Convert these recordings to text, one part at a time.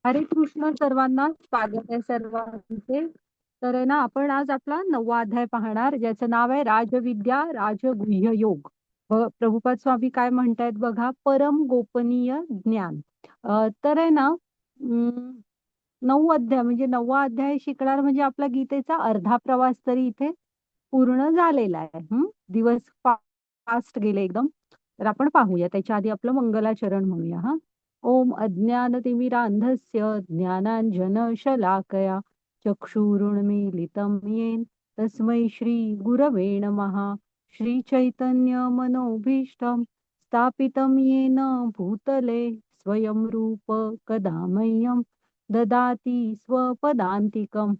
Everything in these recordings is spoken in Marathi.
हरे कृष्ण सर्वांना, स्वागत आहे सर्वांचे. तर आहे ना, आपण आज आपला 9वा अध्याय पाहणार, ज्याचं नाव आहे राजविद्या राजगुह्य योग. प्रभुपाद स्वामी काय म्हणतायत बघा, परम गोपनीय ज्ञान. तर आहे ना, 9 अध्याय म्हणजे 9वा अध्याय शिकणार म्हणजे आपला गीतेचा अर्धा प्रवास तरी इथे पूर्ण झालेला आहे. दिवस फास्ट गेले एकदम. तर आपण पाहूया, त्याच्या आधी आपलं मंगलाचरण म्हणूया. ओम अज्ञानतिमिरान्धस्य ज्ञानाञ्जनशलाकया चक्षुरुन्मीलितं येन तस्मै श्रीगुरवे नमः. श्रीचैतन्यमनोभीष्टं स्थापितं येन भूतले स्वयं रूप कदा मह्यं ददाति स्वपदान्तिकम्.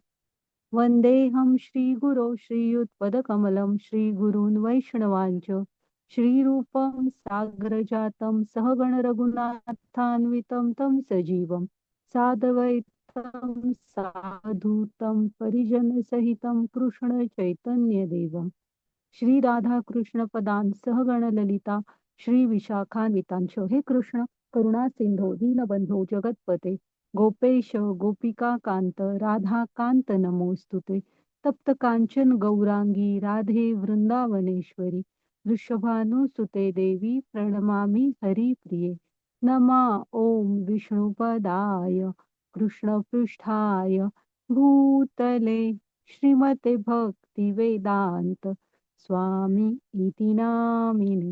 वन्देऽहं श्रीगुरो श्रीयुतपदकमलं श्रीगुरून् वैष्णवांच श्रीरूपं साग्रजातं सहगण रघुनाथान्वितं तं सजीवं साद्वैतं साधूतं परिजनसहितं कृष्ण चैतन्यदेवं श्री राधा कृष्ण पदान सहगण ललिता श्री विशाखान्वितांश. हे कृष्ण, करुणा सिंधो दीनबंधो जगतपते गोपेश गोपिका कांत राधा कांत नमोस्तुते. तप्त कांचन गौरांगी राधे वृंदावनेश्वरी वृषभानुसुते देवी प्रणमामि हरिप्रिये. नमा ओम विष्णुपदाय कृष्णपृष्ठाय भूतले श्रीमते भक्ति वेदांत स्वामी इति नामिने.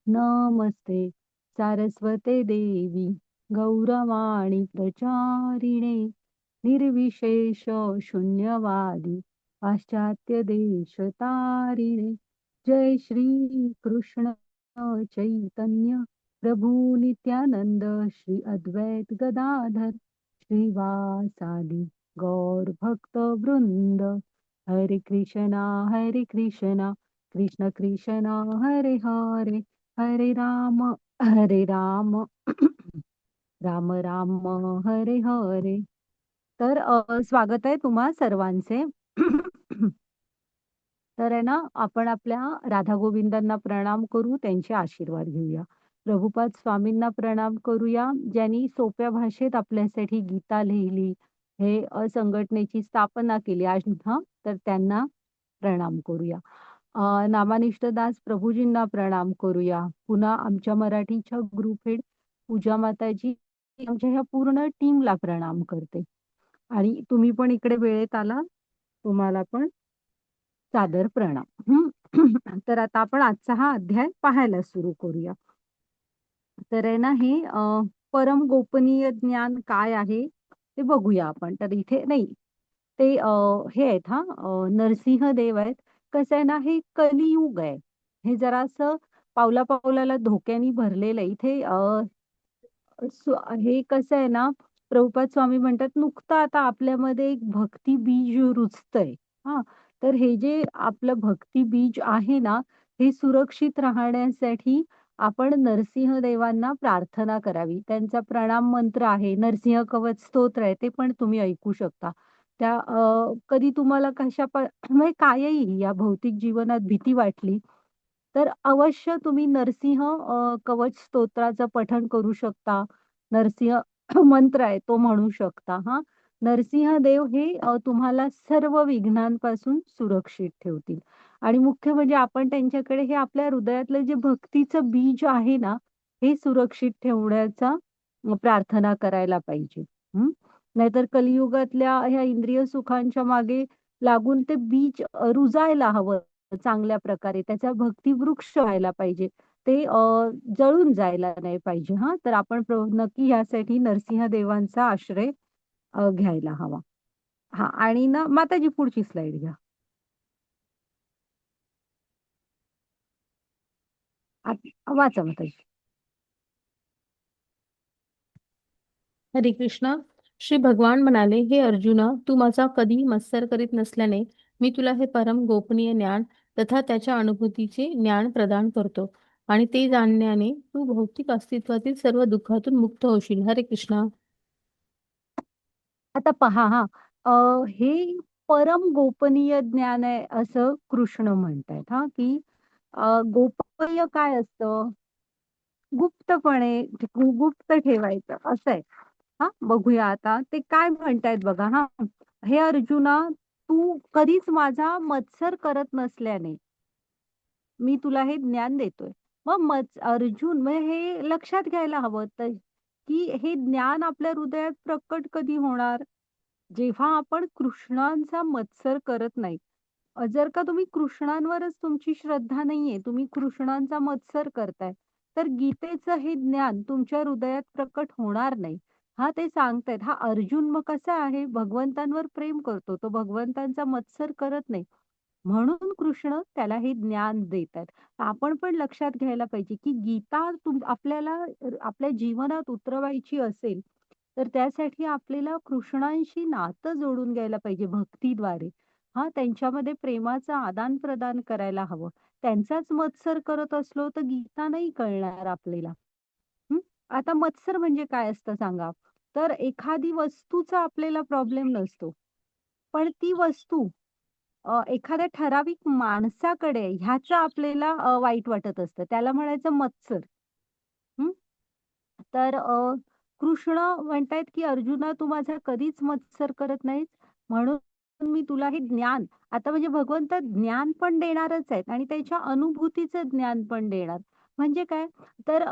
नमस्ते सारस्वते देवी गौरवाणी प्रचारिणे निर्विशेष शून्यवादी पाश्चात्य देश तारिणे. जय श्री कृष्ण चैतन्य प्रभु नित्यानंद श्री अद्वैत गदाधर श्रीवासादि गौर भक्त वृंद. हरे कृष्णा कृष्ण कृष्ण हरे हरे हरे राम राम राम हरे हरे. तर स्वागत आहे तुम्हा सर्वांचे. तर आहे ना, आपण आपल्या राधा गोविंदांना प्रणाम करू, त्यांचे आशीर्वाद घेऊया. प्रभुपाद स्वामींना प्रणाम करूया, ज्यांनी सोप्या भाषेत आपल्यासाठी गीता लिहिली, हे संघटनेची स्थापना केली आज. तर त्यांना प्रणाम करूया. नामानिष्ठ दास प्रभूजींना प्रणाम करूया. पुन्हा आमच्या मराठीच्या ग्रुप हेड पूजा माताजी, आमच्या ह्या पूर्ण टीमला प्रणाम करते. आणि तुम्ही पण इकडे वेळेत आला, तुम्हाला पण सादर प्रणाम. तर आता आपण आजचा हा अध्याय पाहायला सुरू करूया. तर आहे ना, हे परम गोपनीय ज्ञान काय आहे ते बघूया आपण. तर इथे नाही, ते हे आहेत, नरसिंह देव आहेत. कसं आहे ना, हे कलियुग आहे. हे जरासं पावला पावलाला धोक्याने भरलेलं आहे. इथे हे कसं आहे ना, प्रभुपाद स्वामी म्हणतात, नुकतं आता आपल्यामध्ये एक भक्ती बीज रुजतंय. हा, तर हे जे आपलं भक्ती बीज आहे ना, हे सुरक्षित राहण्यासाठी आपण नरसिंह देवांना प्रार्थना करावी. त्यांचा प्रणाम मंत्र आहे, नरसिंह कवच स्तोत्र आहे, ते पण तुम्ही ऐकू शकता. त्या कधी तुम्हाला म्हणजे कायही या भौतिक जीवनात भीती वाटली, तर अवश्य तुम्ही नरसिंह कवच स्तोत्राचं पठण करू शकता. नरसिंह मंत्र आहे तो म्हणू शकता. नरसिंह देव हे तुम्हाला सर्व विघ्नांपासून सुरक्षित ठेवतील. आणि मुख्य म्हणजे आपण त्यांच्याकडे हे आपल्या हृदयातलं जे भक्तीचं बीज आहे ना, हे सुरक्षित ठेवण्याचा प्रार्थना करायला पाहिजे. नाहीतर कलियुगातल्या ह्या इंद्रिय सुखांच्या मागे लागून ते बीज रुजायला हवं चांगल्या प्रकारे. त्याचा भक्ती वृक्ष व्हायला पाहिजे. ते जळून जायला नाही पाहिजे. तर आपण नक्की यासाठी नरसिंह देवांचा आश्रय घ्यायला हवा. आणि ना माताजी पुढची स्लाइड घ्या. वाचा माताजी. हरे कृष्णा. श्री भगवान म्हणाले, हे अर्जुना, तू माझा कधी मत्सर करीत नसल्याने मी तुला हे परम गोपनीय ज्ञान तथा त्याच्या अनुभूतीचे ज्ञान प्रदान करतो आणि ते जाणण्याने तू भौतिक अस्तित्वातील सर्व दुःखातून मुक्त होशील. हरे कृष्णा. आता पहा, हे परम गोपनीय ज्ञान आहे असं कृष्ण म्हणतायत. की गोपनीय काय असतं? गुप्तपणे गुप्त ठेवायचं असं आहे. हा, बघूया आता ते काय म्हणतायत बघा. हा, हे अर्जुना, तू कधीच माझा मत्सर करत नसल्याने मी तुला हे ज्ञान देतोय. मग अर्जुन, मग हे लक्षात घ्यायला हवं तर, की हे ज्ञान आपल्या हृदयात प्रकट कधी होणार? जेव्हा आपण कृष्णांचा मत्सर करत नाही. जर का तुम्ही कृष्णांवरच तुमची श्रद्धा नाहीये, तुम्ही कृष्णांचा मत्सर करताय, तर गीतेचं हे ज्ञान तुमच्या हृदयात प्रकट होणार नाही. हां, ते सांगतायत. हा अर्जुन मग कसा आहे, भगवंतांवर प्रेम करतो. तो भगवंतांचा मत्सर करत नाही. म्हणून कृष्ण त्याला हे ज्ञान देतात. आपण पण लक्षात घ्यायला पाहिजे, की गीता आपल्याला आपल्या जीवनात उतरवायची असेल, तर त्यासाठी आपल्याला कृष्णांशी नातं जोडून घ्यायला पाहिजे भक्तीद्वारे. हां, त्यांच्यामध्ये प्रेमाचं आदान-प्रदान करायला हवं. त्यांचाच मत्सर करत असलो, तर गीता नाही कळणार आपल्याला. हं. आता मत्सर म्हणजे काय असतं सांगा? तर एखादी वस्तूचा आपल्याला प्रॉब्लेम नसतो. पण ती वस्तू एखाद्या ठराविक माणसाकडे आहे ह्याचं आपल्याला वाईट वाटत असतं. त्याला म्हणायचं मत्सर. हं. तर कृष्ण म्हणतायत, की "अर्जुना, तू माझा कधीच मत्सर करत नाहीस, म्हणून मी तुला हे ज्ञान." आता म्हणजे भगवंत ज्ञान पण देणारच आहेत आणि त्याच्या अनुभूतीचं ज्ञान पण देणार. म्हणजे काय? तर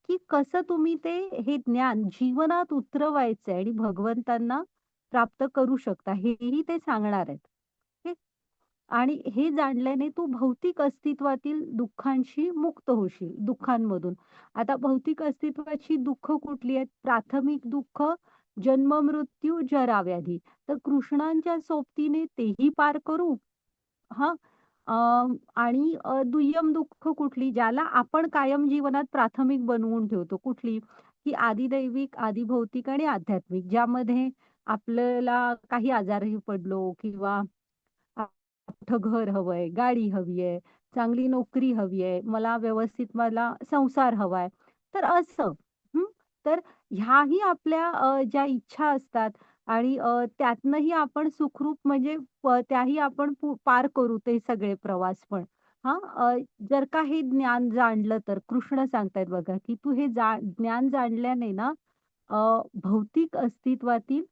की कसं तुम्ही ते हे ज्ञान जीवनात उतरवायचंय आणि भगवंतांना प्राप्त करू शकता, हेही ते सांगणार आहेत. ठीक. आणि हे जाणल्याने तू भौतिक अस्तित्वातील दुःखांशी मुक्त होशील, दुःखांमधून. आता भौतिक अस्तित्वाची दुःख कुठली आहेत? प्राथमिक दुःख जन्म, मृत्यू, जरा, व्याधी. तर कृष्णांच्या सोबतीने तेही पार करू. हां. अ, आणि दुय्यम दुःख कुठली? ज्याला आपण कायम जीवनात प्राथमिक बनवून ठेवतो. कुठली? की आदिदैविक, आदिभौतिक आणि आध्यात्मिक. ज्यामध्ये आपल्याला काही आजारही पडलो किंवा मोठं घर हवंय, गाडी हवी आहे, चांगली नोकरी हवी आहे, मला संसार हवाय. तर असं. हं. तर ह्याही आपल्या ज्या इच्छा असतात आणि त्यातनंही आपण सुखरूप म्हणजे त्याही आपण पार करू ते सगळे प्रवास पण. हां, जर का हे ज्ञान जाणलं तर कृष्ण सांगतायत बघा, की "तू हे ज्ञान जाणल्याने ना भौतिक अस्तित्वातील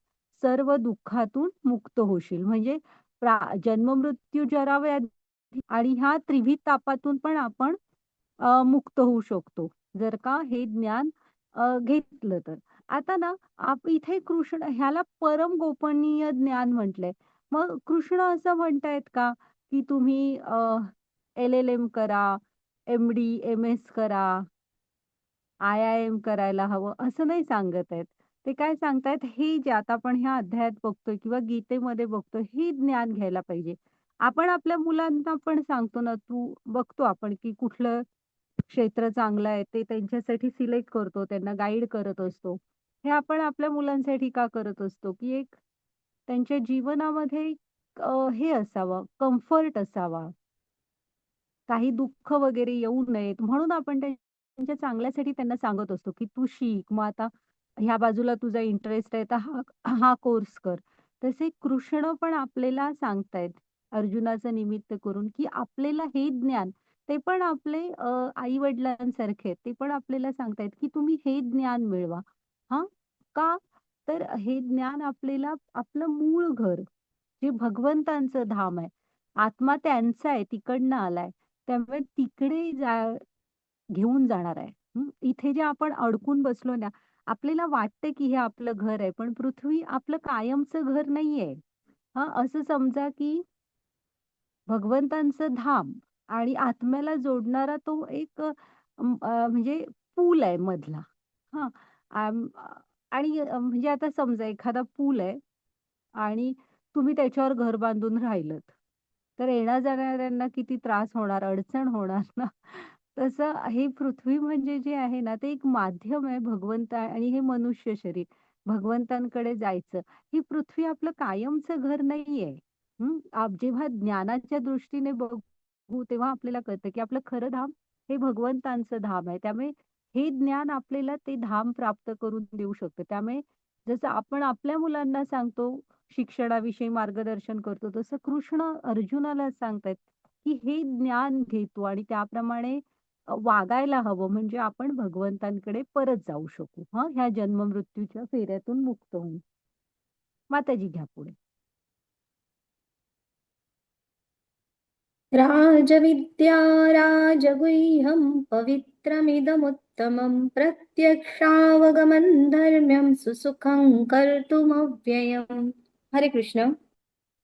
सर्व दुःखातून मुक्त होशील." म्हणजे जन्म, मृत्यू, जरा, व्याधी आणि ह्या त्रिविध तापातून पण आपण मुक्त होऊ शकतो, जर का हे ज्ञान घेतलं तर. आता ना इथे कृष्ण ह्याला परम गोपनीय ज्ञान म्हटलंय. मग कृष्ण असं म्हणतायत का, की तुम्ही एल-एल-एम करा, एम-डी, एम-एस करा, आय-आय-एम करायला हवं, असं नाही सांगत आहेत. ते काय सांगतायत, हे जे आता आपण ह्या अध्यायात बघतोय किंवा गीतेमध्ये बघतोय, हे ज्ञान घ्यायला पाहिजे. आपण आपल्या मुलांना पण सांगतो ना, तू बघतो आपण की कुठलं क्षेत्र चांगलं आहे, ते त्यांच्यासाठी सिलेक्ट करतो, त्यांना गाईड करत असतो. हे आपण आपल्या मुलांसाठी का करत असतो, की एक त्यांच्या जीवनामध्ये एक हे असावं, कम्फर्ट असावा. काही दुःख वगैरे येऊ नयेत म्हणून आपण त्यांच्या चांगल्यासाठी त्यांना सांगत असतो, की "तू शिक, मग आता ह्या बाजूला तुझा इंटरेस्ट आहे, तर हा हा कोर्स कर." तसे कृष्ण पण आपल्याला सांगतायत, अर्जुनाचं निमित्त करून, की आपल्याला हे ज्ञान ते पण आपले आई-वडिलांसारखे आहेत. ते पण आपल्याला सांगतायत, की तुम्ही हे ज्ञान मिळवा. हां, का? तर हे ज्ञान आपल्याला आपलं मूळ घर, जे भगवंतांचं धाम आहे, आत्मा त्यांचा आहे, तिकडनं आलाय. त्यामुळे तिकडे घेऊन जाणार आहे. हं. इथे जे आपण अडकून बसलो ना, आपल्याला वाटतं की हे आपलं घर आहे, पण पृथ्वी आपलं कायमचं घर नाहीये. हां, असं समजा की भगवंतांचं धाम आणि आत्म्याला जोडणारा तो एक म्हणजे पूल आहे मधला. हां. आणि म्हणजे आता समजा एखादा पूल आहे आणि तुम्ही त्याच्यावर घर बांधून राहिलत, तर येण्या-जाणाऱ्यांना किती त्रास होणार, अडचण होणार ना. तसं हे पृथ्वी म्हणजे जे आहे ना, ते एक माध्यम आहे भगवंत आणि हे मनुष्य शरीर भगवंतांकडे जायचं. ही पृथ्वी आपलं कायमचं घर नाहीये. जेव्हा ज्ञानाच्या दृष्टीने बघू, तेव्हा आपल्याला कळतं, की आपलं खरं धाम हे भगवंतांचं धाम आहे. त्यामुळे हे ज्ञान आपल्याला ते धाम प्राप्त करून देऊ शकतं. त्यामुळे जसं आपण आपल्या मुलांना सांगतो, शिक्षणाविषयी मार्गदर्शन करतो, तसं कृष्ण अर्जुनाला सांगतायत, की हे ज्ञान घे तू आणि त्याप्रमाणे वागायला हवं म्हणजे आपण भगवंतांकडे परत जाऊ शकू. ह्या जन्म-मृत्यूच्या फेऱ्यातून मुक्त होऊन. माताजी घ्या पुढे. राजविद्या राजगुह्यं पवित्रमिदमुत्तमं प्रत्यक्षावगमन् धर्म्यं सुसुखं कर्तुमव्ययम्. हरे कृष्ण.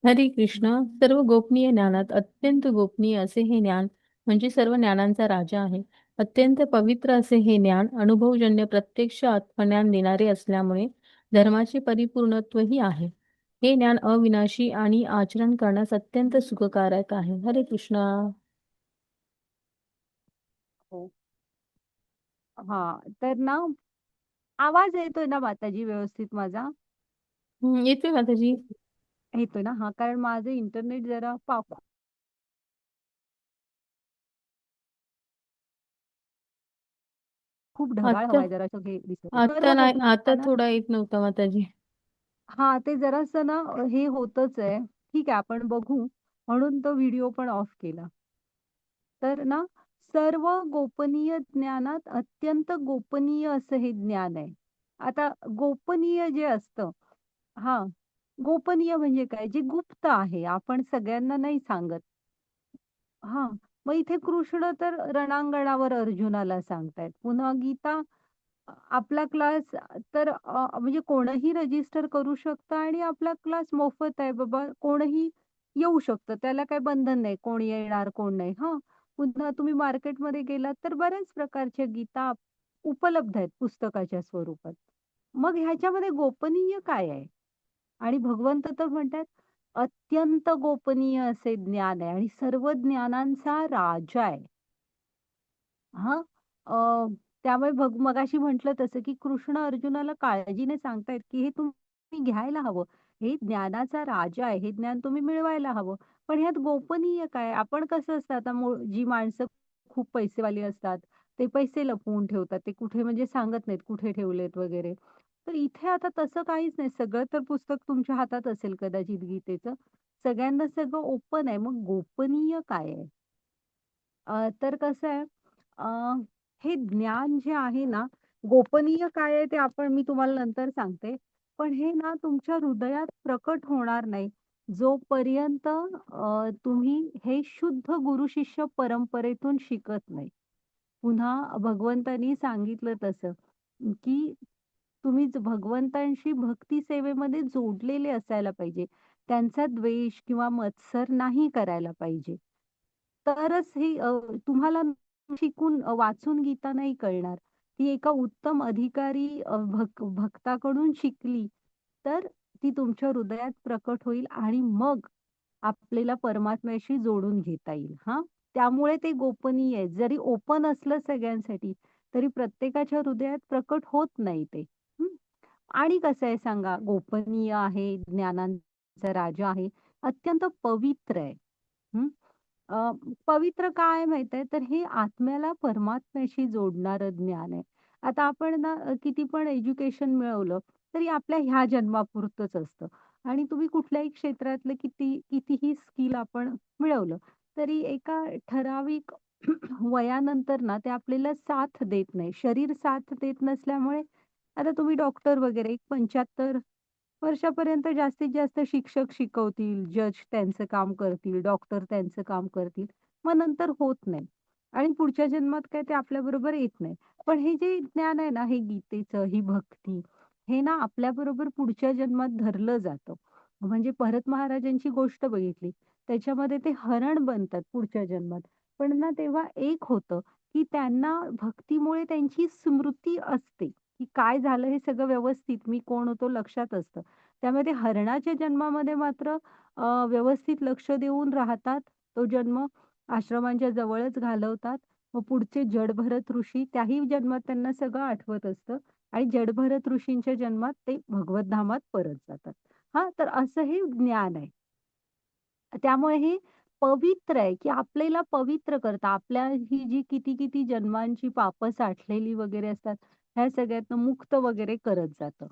हरे कृष्ण. सर्व गोपनीय ज्ञानात अत्यंत गोपनीय असे हे ज्ञान म्हणजे सर्व ज्ञानांचा राजा आहे. अत्यंत पवित्र असे हे ज्ञान अनुभवजन्य प्रत्यक्ष आत्मज्ञान देणारे असल्यामुळे धर्माचे परिपूर्णत्वही आहे. हे ज्ञान अविनाशी आणि आचरण करण्यास अत्यंत सुखकारक आहे. हरे कृष्ण. हो. तर ना आवाज येतोय ना माताजी व्यवस्थित माझा? येतोय माताजी. येतोय ना? कारण माझं इंटरनेट जरा खूप ढगाळ आता हवाय जरासं हे दिसतंय. आता सर्व नाही, आता गोपनीय थोडा येत नव्हता माताजी. ते जरासं ना हे होतच आहे. ठीक आहे आपण बघू म्हणून तो व्हिडिओ पण ऑफ केला. तर ना सर्व गोपनीय ज्ञानात अत्यंत गोपनीय असं हे ज्ञान आहे. आता गोपनीय जे असतं हां, गोपनीय म्हणजे काय? जे गुप्त आहे. आपण सगळ्यांना नाही सांगत. हां, मग इथे कृष्ण तर रणांगणावर अर्जुनाला सांगतायत. पुन्हा गीता आपला क्लास तर म्हणजे कोणीही रजिस्टर करू शकतं आणि आपला क्लास मोफत आहे बाबा. कोणीही येऊ शकतं. त्याला काही बंधन नाही. कोण येणार, कोण नाही. पुन्हा तुम्ही मार्केटमध्ये गेलात तर बऱ्याच प्रकारच्या गीता उपलब्ध आहेत पुस्तकाच्या स्वरूपात. मग ह्याच्यामध्ये गोपनीय काय आहे? आणि भगवंत तर म्हणतात, अत्यंत गोपनीय असे ज्ञान आहे आणि सर्व ज्ञानांचा राजा आहे. हां. त्यामुळे मगाशी म्हटलं तसं, की कृष्ण अर्जुनाला काळजीने सांगतायत, की हे तुम्ही घ्यायला हवं. हे ज्ञानाचा राजा आहे. हे ज्ञान तुम्ही मिळवायला हवं. पण ह्यात गोपनीय काय? आपण कसं असतं आता जी माणसं खूप पैसेवाली असतात, ते पैसे लपवून ठेवतात. ते कुठे म्हणजे सांगत नाहीत कुठे ठेवलेत वगैरे. तर इथे आता तसं काहीच नाही. सगळं तर पुस्तक तुमच्या हातात असेल कदाचित गीतेचं. सगळ्यांना सगळं ओपन आहे. मग गोपनीय काय आहे? तर कसं आहे हे ज्ञान जे आहे ना, गोपनीय काय आहे ते मी तुम्हाला नंतर सांगते. पण हे ना तुमच्या हृदयात प्रकट होणार नाही, जोपर्यंत तुम्ही हे शुद्ध गुरु-शिष्य परंपरेतून शिकत नाही. पुन्हा भगवंतांनी सांगितलं तसं, की तुम्ही भगवंतांशी भक्ती सेवेमध्ये जोडलेले असायला पाहिजे. त्यांचा द्वेष किंवा मत्सर नाही करायला पाहिजे. तरच हे तुम्हाला शिकून वाचून गीता नाही कळणार. ती एका उत्तम अधिकारी भक्ताकडून शिकली, तर ती तुमच्या हृदयात प्रकट होईल आणि मग आपल्याला परमात्म्याशी जोडून घेता येईल. त्यामुळे ते गोपनीय आहे. जरी ओपन असलं सगळ्यांसाठी, तरी प्रत्येकाच्या हृदयात प्रकट होत नाही ते. हं. आणि कसं आहे सांगा, गोपनीय आहे, ज्ञानांचा राजा आहे, अत्यंत पवित्र आहे. हं. अ, पवित्र काय आहे माहिती आहे, तर हे आत्म्याला परमात्म्याशी जोडणारं ज्ञान आहे. आता आपण ना किती पण एज्युकेशन मिळवलं, तरी आपल्या ह्या जन्मापुरतंच असतं आणि तुम्ही कुठल्याही क्षेत्रातलं कितीही स्किल आपण मिळवलं, तरी एका ठराविक वयानंतर ना ते आपल्याला साथ देत नाही. शरीर साथ देत नसल्यामुळे आता तुम्ही डॉक्टर वगैरे एक 75 वर्षापर्यंत जास्तीत जास्त शिक्षक शिकवतील, जज त्यांचं काम करतील, डॉक्टर त्यांचं काम करतील. मग नंतर होत नाही आणि पुढच्या जन्मात काय ते आपल्याबरोबर येत नाही. पण हे जे ज्ञान आहे ना, हे गीतेचं, ही भक्ती, हे ना आपल्याबरोबर पुढच्या जन्मात धरलं जातं. म्हणजे भरत महाराजांची गोष्ट बघितली, त्याच्यामध्ये ते हरण बनतात पुढच्या जन्मात. पण ना तेव्हा एक होतं, की त्यांना भक्तीमुळे त्यांची स्मृती असते. की काय झालं हे सगळं व्यवस्थित मी कोण होतो लक्षात असतं. त्यामुळे ते हरणाच्या जन्मामध्ये मात्र व्यवस्थित लक्ष देऊन राहतात. तो जन्म आश्रमांच्या जवळच घालवतात. मग पुढचे जडभरत ऋषी त्याही जन्मात त्यांना सगळं आठवत असतं आणि जडभरत ऋषींच्या जन्मात ते भगवत परत जातात. तर असं हे ज्ञान आहे. त्यामुळे हे पवित्र आहे, की आपल्याला पवित्र करतं. आपल्या ही जी किती-किती जन्मांची पापं साठलेली वगैरे असतात, ह्या सगळ्यातनं मुक्त वगैरे करत जातं.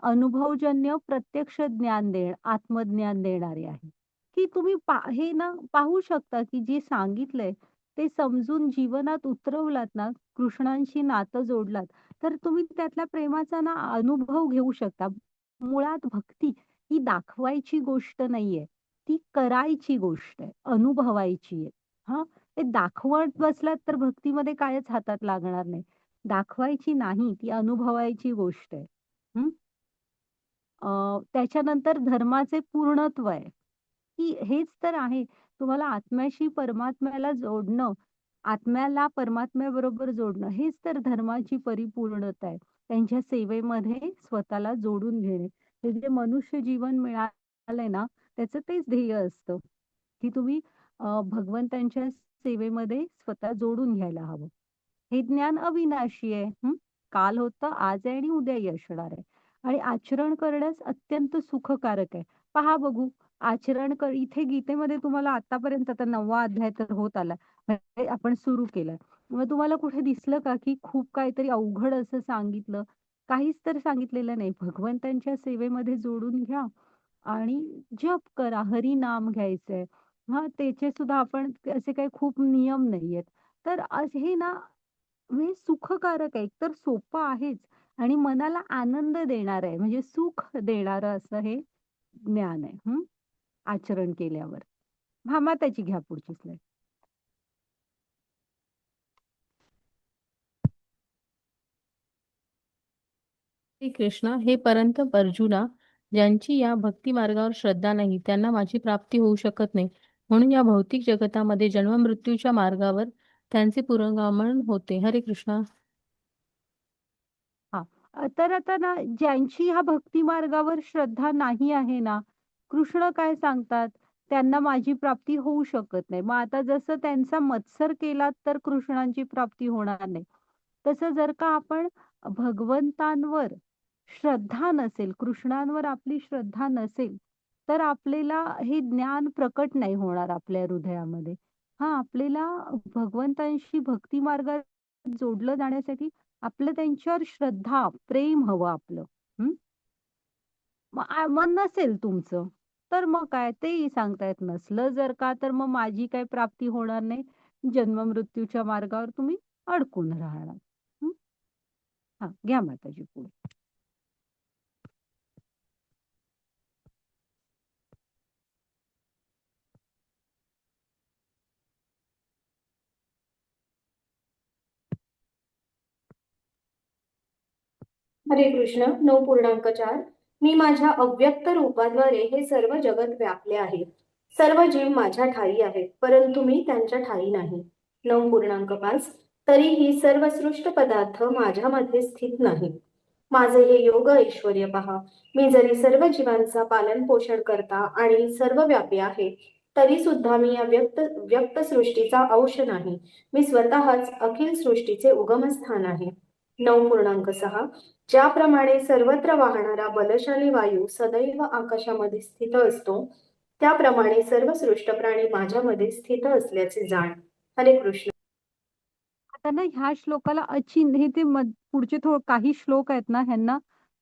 अनुभवजन्य प्रत्यक्ष ज्ञान आत्मज्ञान देणारे आहे, की तुम्ही हे ना पाहू शकता, की जे सांगितलंय ते समजून जीवनात उतरवलात ना, कृष्णांशी नातं जोडलात, तर तुम्ही त्यातल्या प्रेमाचा ना अनुभव घेऊ शकता. मुळात भक्ती ही दाखवायची गोष्ट नाहीये. ती करायची गोष्ट आहे, अनुभवायची आहे. हां, ते दाखवत बसलात तर भक्तीमध्ये कायच हातात लागणार नाही. दाखवायची नाही, ती अनुभवायची गोष्ट आहे. हं. त्याच्यानंतर धर्माचे पूर्णत्व आहे, की हेच तर आहे. तुम्हाला आत्म्याशी परमात्म्याला जोडणं, आत्म्याला परमात्म्याबरोबर जोडणं, हेच तर धर्माची परिपूर्णता आहे. त्यांच्या सेवेमध्ये स्वतःला जोडून घेणे. हे जे मनुष्य जीवन मिळालंय ना, त्याचं तेच ध्येय असतं, की तुम्ही भगवंतांच्या सेवेमध्ये स्वतः जोडून घ्यायला हवं. हे ज्ञान अविनाशी आहे. काल होतं, आज आहे आणि उद्याही असणार आहे. आणि आचरण करण्यास अत्यंत सुखकारक आहे. पहा बघू, इथे गीतेमध्ये तुम्हाला आतापर्यंत आता 9वा अध्याय तर होत आला. म्हणजे आपण सुरू केलाय. मग तुम्हाला कुठे दिसलं का, की खूप काहीतरी अवघड असं सांगितलं? काहीच तर सांगितलेलं नाही. भगवंतांच्या सेवेमध्ये जोडून घ्या आणि जप करा, हरिनाम घ्यायचंय. हां, त्याचे सुद्धा आपण असे काही खूप नियम नाहीयेत. तर हे ना म्हणजे सुखकारक आहे. एकतर सोपं आहेच आणि मनाला आनंद देणारं आहे. म्हणजे सुख देणारं असं हे ज्ञान आहे. आचरण केल्यावर. हां, मग त्याची घ्या पुढची स्लाईड. श्री कृष्ण, हे परंतप अर्जुना, ज्यांची या भक्ती मार्गावर श्रद्धा नाही त्यांना माझी प्राप्ती होऊ शकत नाही. म्हणून या भौतिक जगतामध्ये जन्ममृत्यूच्या मार्गावर त्यांचे पुरोगमन होते. हरे कृष्ण. हां. तर आता ना ज्यांची ह्या भक्ती मार्गावर श्रद्धा नाही आहे ना, कृष्ण काय सांगतात, त्यांना माझी प्राप्ती होऊ शकत नाही. मग आता जसं त्यांचा मत्सर केलात तर कृष्णांची प्राप्ती होणार नाही. तसं जर का आपण भगवंतांवर श्रद्धा नसेल, कृष्णांवर आपली श्रद्धा नसेल, तर आपल्याला हे ज्ञान प्रकट नाही होणार आपल्या हृदयामध्ये. हां, आपल्याला भगवंतांशी भक्ती मार्गात जोडलं जाण्यासाठी आपलं त्यांच्यावर श्रद्धा, प्रेम हवं आपलं. हं. मग नसेल तुमचं, तर मग काय तेही सांगता येत नसलं जर का, तर मग माझी काही प्राप्ती होणार नाही. जन्म-मृत्यूच्या मार्गावर तुम्ही अडकून राहणार. हं. हां, घ्या माताजी पुढे. हरे कृष्ण. 9.4. मी माझ्या अव्यक्त रूपाद्वारे हे सर्व जगत व्यापले आहे. सर्व जीव माझ्या ठायी आहेत, परंतु मी त्यांच्या ठायी नाही. 9.5. तरीही सर्व सृष्ट पदार्थ माझ्यामध्ये स्थित नाही. माझे हे योग ऐश्वर्य पहा. मी जरी सर्व जीवांचा पालन पोषण करता आणि सर्व व्यापी आहे, तरी सुद्धा मी या व्यक्त व्यक्त सृष्टीचा अंश नाही. मी स्वतःच अखिल सृष्टीचे उगमस्थान आहे. 9.6. ज्याप्रमाणे सर्वत्र वाहणारा बलशाली वायू सदैव आकाशामध्ये स्थित असतो, त्याप्रमाणे सर्व सृष्ट प्राणी माझ्यामध्ये स्थित असल्याचे जाण. हरे कृष्ण. आता ना ह्या श्लोकाला हे ते पुढचे काही श्लोक आहेत ना, ह्यांना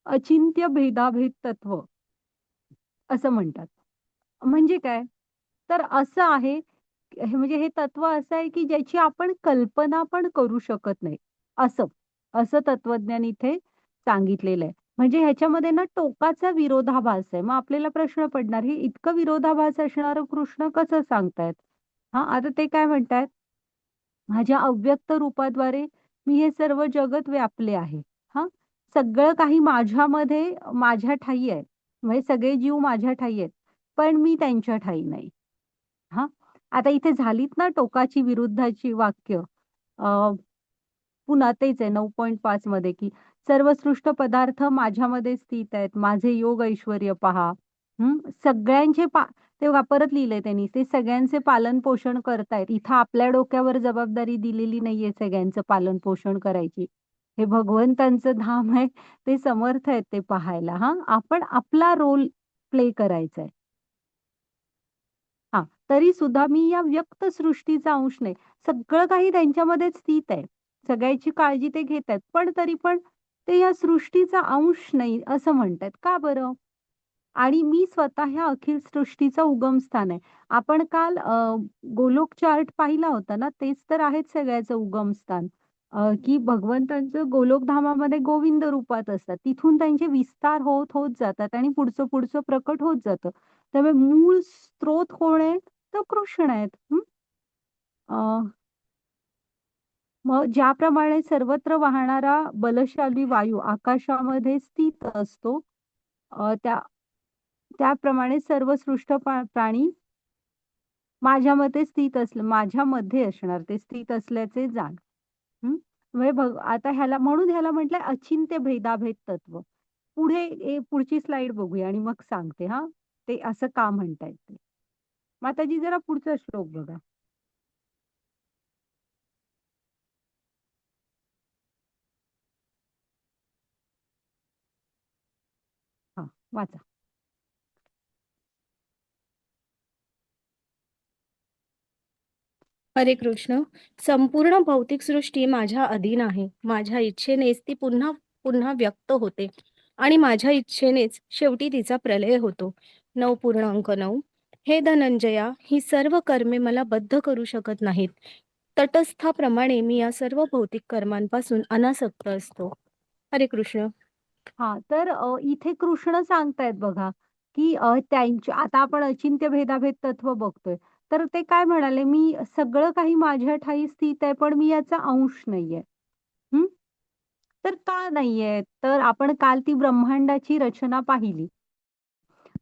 अचिंत्य भेदाभेद तत्व असं म्हणतात. म्हणजे काय? तर असं आहे, म्हणजे हे तत्व असं आहे, की ज्याची आपण कल्पना पण करू शकत नाही. असं, असं तत्वज्ञान इथे सांगितलेलं आहे. म्हणजे ह्याच्यामध्ये ना टोकाचा विरोधाभास आहे. मग आपल्याला प्रश्न पडणार, हे इतकं विरोधाभास असणारं कृष्ण कसं सांगतायत? हां, आता ते काय म्हणतायत? माझ्या अव्यक्त रूपाद्वारे मी हे सर्व जगत व्यापले आहे. हां, सगळं काही माझ्यामध्ये माझ्या ठायी आहे. म्हणजे सगळे जीव माझ्या ठायी आहेत. पण मी त्यांच्या ठायी नाही. हां, आता इथे झालीत ना टोकाची विरुद्धाची वाक्य. अ, पुन्हा तेच आहे 9.5 मध्ये, की सर्व सृष्ट पदार्थ माझ्यामध्ये स्थित आहेत. माझे योग ऐश्वर्य पहा. सगळ्यांचे ते बघा परत लिहिलंय त्यांनी, ते सगळ्यांचे पालन-पोषण करतायत. इथं आपल्या डोक्यावर जबाबदारी दिलेली नाहीये सगळ्यांचं पालन-पोषण करायची. हे भगवंतांचं धाम आहे. ते समर्थ आहेत ते पाहायला हां. आपण आपला रोल प्ले करायचा आहे. हां, तरी सुद्धा मी या व्यक्त सृष्टीचा अंश नाही. सगळं काही त्यांच्यामध्येच स्थित आहे. सगळ्याची काळजी ते घेत आहेत. पण तरी पण ते या सृष्टीचा अंश नाही असं म्हणतायत. का बरं? आणि मी स्वतः ह्या अखिल सृष्टीचा उगमस्थान आहे. आपण काल गोलोक चार्ट पाहिला होता ना, तेच तर आहेत सगळ्याचं उगमस्थान. की भगवंतांचं गोलोकधामामध्ये गोविंद रूपात असतात. तिथून त्यांचे विस्तार होत होत जातात आणि पुढचं पुढचं प्रकट होत जातं. त्यामुळे मूळ स्रोत कोण आहे? तर कृष्ण आहेत. मग ज्याप्रमाणे सर्वत्र वाहणारा बलशाली वायू आकाशामध्ये स्थित असतो, त्या त्याप्रमाणे सर्व सृष्ट प्राणी माझ्यामध्ये स्थित माझ्यामध्ये असणार, ते स्थित असल्याचे जाण. म्हणजे आता म्हणून ह्याला म्हटलंय अचिंत्य भेदाभेद तत्व. पुढची स्लाइड बघूया आणि मग सांगते हा ते असं का म्हणतायत ते. माताजी जरा पुढचा श्लोक बघा. हा, वाचा. हरे कृष्ण. संपूर्ण भौतिक सृष्टी माझ्या अधीन आहे. माझ्या इच्छेनेच ती पुन्हा पुन्हा व्यक्त होते आणि माझ्या इच्छेनेच शेवटी तिचा प्रलय होतो. 9.9. हे धनंजया, ही सर्व कर्मे मला बद्ध करू शकत नाहीत. तटस्थाप्रमाणे मी या सर्व भौतिक कर्मांपासून अनासक्त असतो. हरे कृष्ण. हा, तर इथे कृष्ण सांगतायत बघा, की त्यांच्या आता आपण अचिंत्य भेदाभेद तत्व बघतोय. तर ते काय म्हणाले, मी सगळं काही माझ्या ठायी स्थित आहे, पण मी याचा अंश नाहीये. हं? तर का नाहीये? तर आपण काल ती ब्रह्मांडाची रचना पाहिली.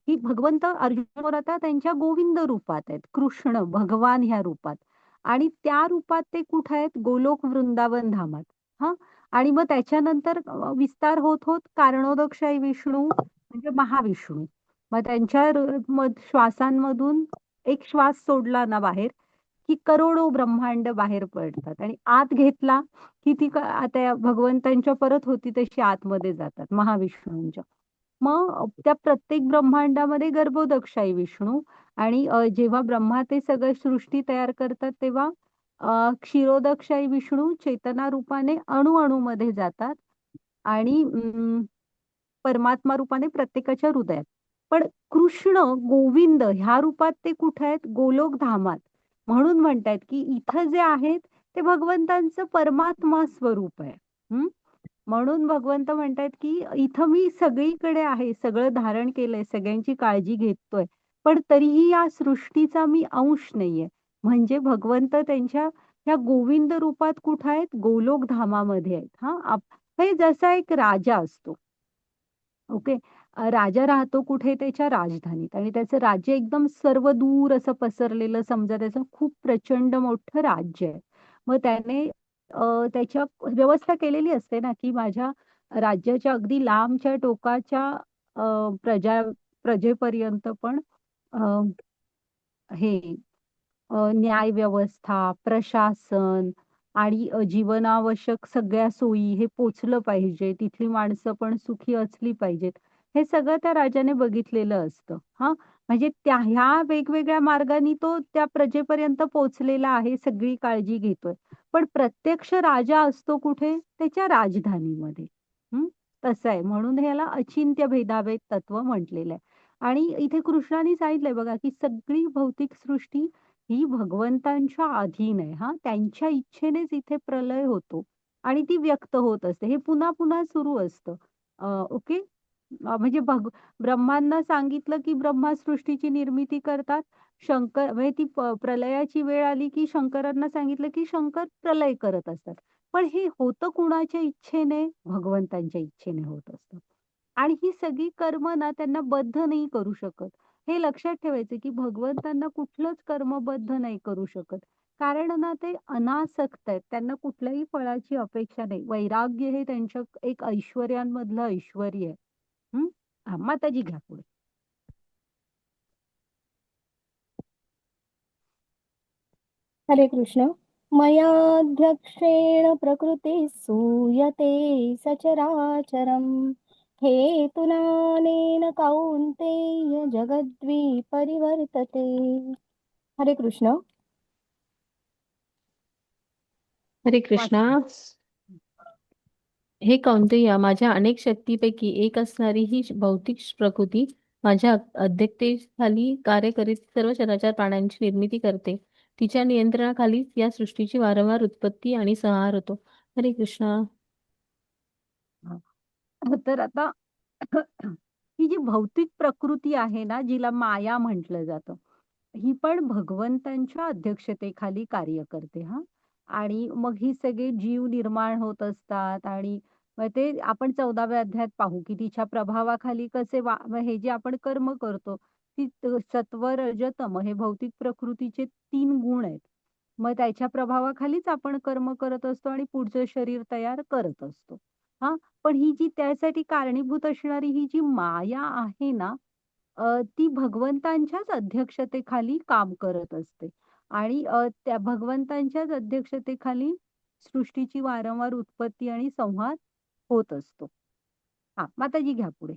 की भगवंत अर्जुन आता त्यांच्या गोविंद रूपात आहेत. कृष्ण भगवान ह्या रूपात. आणि त्या रूपात ते कुठे आहेत? गोलोक वृंदावन धामात. हा, आणि मग त्याच्यानंतर विस्तार होत होत कारणोदकशाही विष्णू म्हणजे महाविष्णू. मग त्यांच्या श्वासांमधून एक श्वास सोडला ना बाहेर, की करोडो ब्रह्मांड बाहेर पडतात आणि आत घेतला की आता भगवंतांच्या परत होती तशी आतमध्ये जातात महाविष्णूंच्या. मग त्या प्रत्येक ब्रह्मांडामध्ये गर्भोदकशाही विष्णू आणि जेव्हा ब्रह्मा ते सगळं सृष्टी तयार करतात तेव्हा क्षीरोदकशाही विष्णू चेतना रूपाने अणुमध्ये जातात आणि परमात्मा रूपाने प्रत्येकाच्या हृदयात. पण कृष्ण गोविंद ह्या रूपात ते कुठे आहेत? गोलोक धामात. म्हणून म्हणतायत की इथं जे आहेत ते भगवंतांचं परमात्मा स्वरूप आहे. म्हणून भगवंत म्हणतात की इथं मी सगळीकडे आहे, सगळं धारण केलंय, सगळ्यांची काळजी घेतोय, पण तरीही या सृष्टीचा मी अंश नाहीये. म्हणजे भगवंत त्यांच्या ह्या गोविंद रूपात कुठं आहेत? गोलोक धामामध्ये आहेत. हे जसा एक राजा असतो. ओके. राजा राहतो कुठे? त्याच्या राजधानीत आणि त्याचं राज्य एकदम सर्व दूर असं पसरलेलं, समजा त्याचं खूप प्रचंड मोठं राज्य आहे. मग त्याने त्याच्या व्यवस्था केलेली असते ना, की माझ्या राज्याच्या अगदी लांबच्या टोकाच्या प्रजेपर्यंत पण अ, हे न्याय व्यवस्था, प्रशासन आणि जीवनावश्यक सगळ्या सोयी हे पोचलं पाहिजे. तिथली माणसं पण सुखी असली पाहिजेत. हे सगळं त्या राजाने बघितलेलं असतं. म्हणजे ह्या वेगवेगळ्या मार्गाने तो त्या प्रजेपर्यंत पोहोचलेला आहे, सगळी काळजी घेतोय. पण प्रत्यक्ष राजा असतो कुठे? त्याच्या राजधानीमध्ये. हं, तसं आहे. म्हणून ह्याला अचिंत्य भेदाभेद तत्व म्हटलेलं आहे. आणि इथे कृष्णाने सांगितलंय बघा, की सगळी भौतिक सृष्टी ही भगवंतांच्या अधीन आहे. त्यांच्या इच्छेनेच इथे प्रलय होतो आणि ती व्यक्त होत असते. हे पुन्हा पुन्हा सुरू असतं. ओके. म्हणजे ब्रह्मांना सांगितलं की ब्रह्मा सृष्टीची निर्मिती करतात. म्हणजे ती प्रलयाची वेळ आली की शंकरांना सांगितलं की शंकर प्रलय करत असतात. पण हे होतं कुणाच्या इच्छेने? भगवंतांच्या इच्छेने होत असतं. आणि ही सगळी कर्म ना त्यांना बद्ध नाही करू शकत. हे लक्षात ठेवायचं की भगवंतांना कुठलंच कर्म बद्ध नाही करू शकत. कारण ना ते अनासक्त आहेत. त्यांना कुठल्याही फळाची अपेक्षा नाही. वैराग्य हे त्यांच्या एक ऐश्वर्यांमधलं ऐश्वर्य आहे. माताजी घ्या पुढे. हरे कृष्ण. मयाध्यक्षेण प्रकृती सूयते सचराचरम् हेतुनानेन कौन्तेय जगद्वी परिवर्तते. हरे कृष्ण. हरे कृष्णा. हे कौंतेय, माझ्या अनेक शक्तीपैकी एक असणारी ही भौतिक प्रकृती माझ्या अध्यक्षतेखाली कार्य करीत सर्व चराचर प्राण्यांची निर्मिती करते. तिच्या नियंत्रणाखालीच या सृष्टीची वारंवार उत्पत्ती आणि संहार होतो. हरे कृष्णा. हा. तर आता ही जी भौतिक प्रकृती आहे ना, जिला माया म्हटलं जातं, ही पण भगवंतांच्या अध्यक्षतेखाली कार्य करते हा. आणि मग ही सगळे जीव निर्माण होत असतात आणि मग ते आपण 14व्या अध्यायात पाहू की तिच्या प्रभावाखाली कसे हे जे आपण कर्म करतो, ती सत्व रज तम हे भौतिक प्रकृतीचे 3 गुण आहेत. मग त्याच्या प्रभावाखालीच आपण कर्म करत असतो आणि पुढचं शरीर तयार करत असतो. हा. पण ही जी त्यासाठी कारणीभूत असणारी ही जी माया आहे ना, ती भगवंतांच्याच अध्यक्षतेखाली काम करत असते. आणि त्या भगवंतांच्याच अध्यक्षतेखाली सृष्टीची वारंवार उत्पत्ती आणि संहार होत असतो. हां, माताजी घ्या पुढे.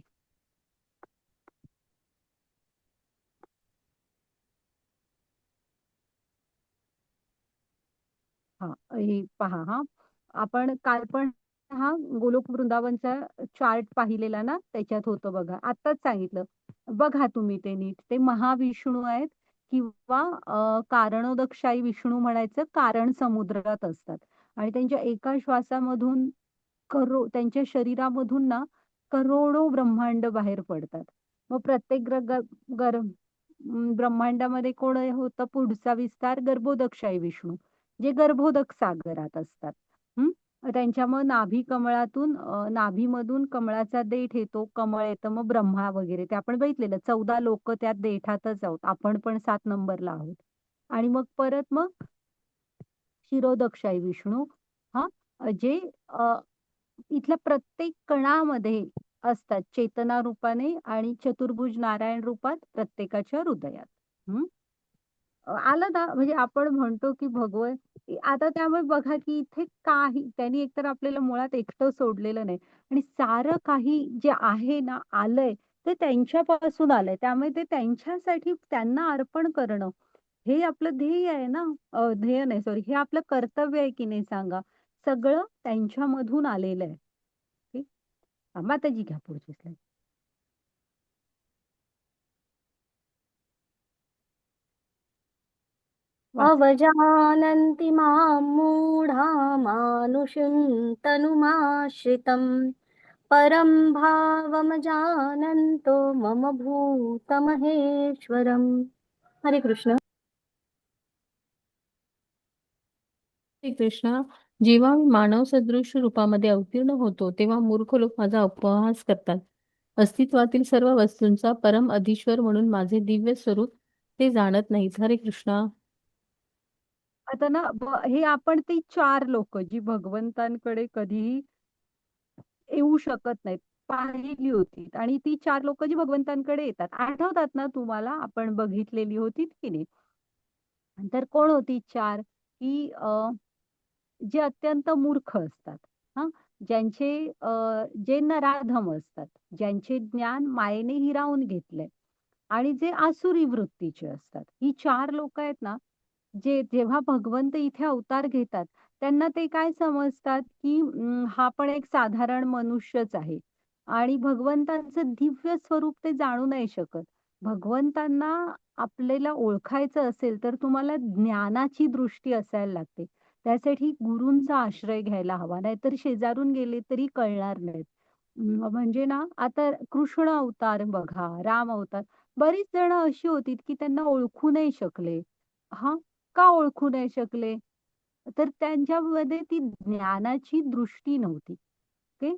हां, हे पहा हां. आपण काल पण हा गोलोक वृंदावनचा चार्ट पाहिलेला ना, त्याच्यात होतं बघा. आत्ताच सांगितलं. बघा तुम्ही ते नीट. ते महाविष्णू आहेत किंवा कारणोदकशाही विष्णू म्हणायचं, कारण समुद्रात असतात. आणि त्यांच्या एका श्वासामधून त्यांच्या शरीरामधून ना करोडो ब्रह्मांड बाहेर पडतात. मग प्रत्येक ब्रह्मांडामध्ये कोण होतं पुढचा विस्तार गर्भोदकशाही विष्णू, जे गर्भोदक सागरात असतात. हं. त्यांच्या मग नाभी कमळातून नाभीमधून कमळाचा देठ येतो, कमळ येतं, मग ब्रह्मा वगैरे ते आपण बघितलेलं. 14 लोक त्यात देठातच आहोत. आपण पण 7 नंबरला आहोत. आणि मग परत मग क्षीरोदकशाही विष्णू हा, जे इथल्या प्रत्येक कणामध्ये असतात चेतना रूपाने आणि चतुर्भुज नारायण रूपात प्रत्येकाच्या हृदयात. हं. आलं ना, म्हणजे आपण म्हणतो की भगवन आता त्यामुळे बघा की इथे काही त्यांनी एकतर आपल्याला मुळात एकटं सोडलेलं नाही आणि सारं काही जे आहे ना आलंय ते त्यांच्यापासून आलंय. त्यामुळे ते त्यांच्यासाठी त्यांना अर्पण करणं हे आपलं ध्येय आहे ना. ध्येय नाही, सॉरी, हे आपलं कर्तव्य आहे की नाही सांगा. सगळं त्यांच्यामधून आलेलं आहे. ठीक. माताजी घ्या पुढची slide. वाचा. अवजानन्ति मां मूढा मानुषं तनुमाश्रितं परं भावमजानन्तो मम भूतमहेश्वरम्. हरे कृष्ण. श्री कृष्णा. जेव्हा मी मानव सदृश रूपामध्ये अवतीर्ण होतो तेव्हा मूर्ख लोक माझा उपहास करतात. अस्तित्वातील सर्व वस्तूंचा परम अधीश्वर म्हणून माझे दिव्य स्वरूप ते जाणत नाहीत. हरे कृष्णा. आता ना हे आपण ती 4 लोक जी भगवंतांकडे कधीही येऊ शकत नाहीत, पाहिली होती. आणि ती 4 लोक जी भगवंतांकडे येतात, आठवतात ना तुम्हाला? आपण बघितलेली होती की नाही? तर कोण होती 4? की जे अत्यंत मूर्ख असतात. हां. ज्यांचे जे नराधम असतात, ज्यांचे ज्ञान मायेने हिरावून घेतलंय आणि जे आसुरी वृत्तीचे असतात. ही 4 लोकं आहेत ना, जे जेव्हा भगवंत इथे अवतार घेतात, त्यांना ते काय समजतात, की हा पण एक साधारण मनुष्यच आहे आणि भगवंतांचं दिव्य स्वरूप ते जाणू नाही शकत. भगवंतांना आपल्याला ओळखायचं असेल, तर तुम्हाला ज्ञानाची दृष्टी असायला लागते. त्यासाठी गुरूंचा आश्रय घ्यायला हवा, नाहीतर शेजारून गेले तरी कळणार नाहीत. म्हणजे ना, आता कृष्ण अवतार बघा, राम अवतार, बरीच जण अशी होती की त्यांना ओळखू नाही शकले. हां, का ओळखू नाही शकले? तर त्यांच्यामध्ये ती ज्ञानाची दृष्टी नव्हती. ओके.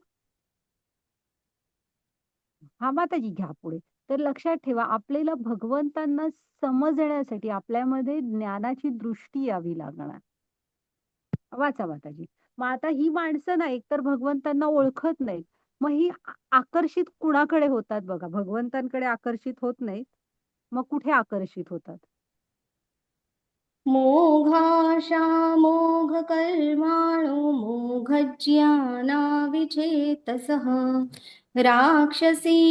हां, माताजी घ्या पुढे. तर लक्षात ठेवा, आपल्याला भगवंतांना समजण्यासाठी आपल्यामध्ये ज्ञानाची दृष्टी यावी लागणार. वाचा माताजी. मग आता ही माणसं ना एकतर भगवंतांना ओळखत नाहीत. मग ही आकर्षित कुणाकडे होतात बघा, भगवंतांकडे आकर्षित होत नाहीत. मग कुठे आकर्षित होतात? मोघाशामोघकर्माणो मोघज्ञानाविचेतसः राक्षसीमासुरीं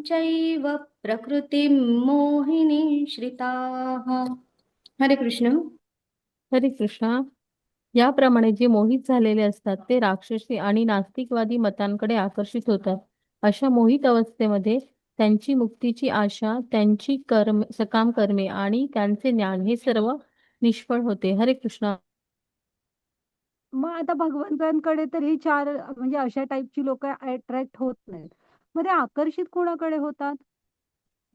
चैव प्रकृतिं मोहिनीं श्रिताः. हरे कृष्ण. हरे कृष्णा. याप्रमाणे जे मोहित झालेले असतात ते राक्षसी आणि नास्तिकवादी मतांकडे आकर्षित होतात. अशा मोहित अवस्थेमध्ये त्यांची मुक्तीची आशा, त्यांची सकाम कर्मे आणि त्यांचे ज्ञान हे सर्व निष्फळ होते. हरे कृष्ण. मग आता भगवंतांकडे तर ही 4 म्हणजे अशा टाइपची लोकं अट्रॅक्ट होत नाहीत. मग ते आकर्षित कोणाकडे होतात?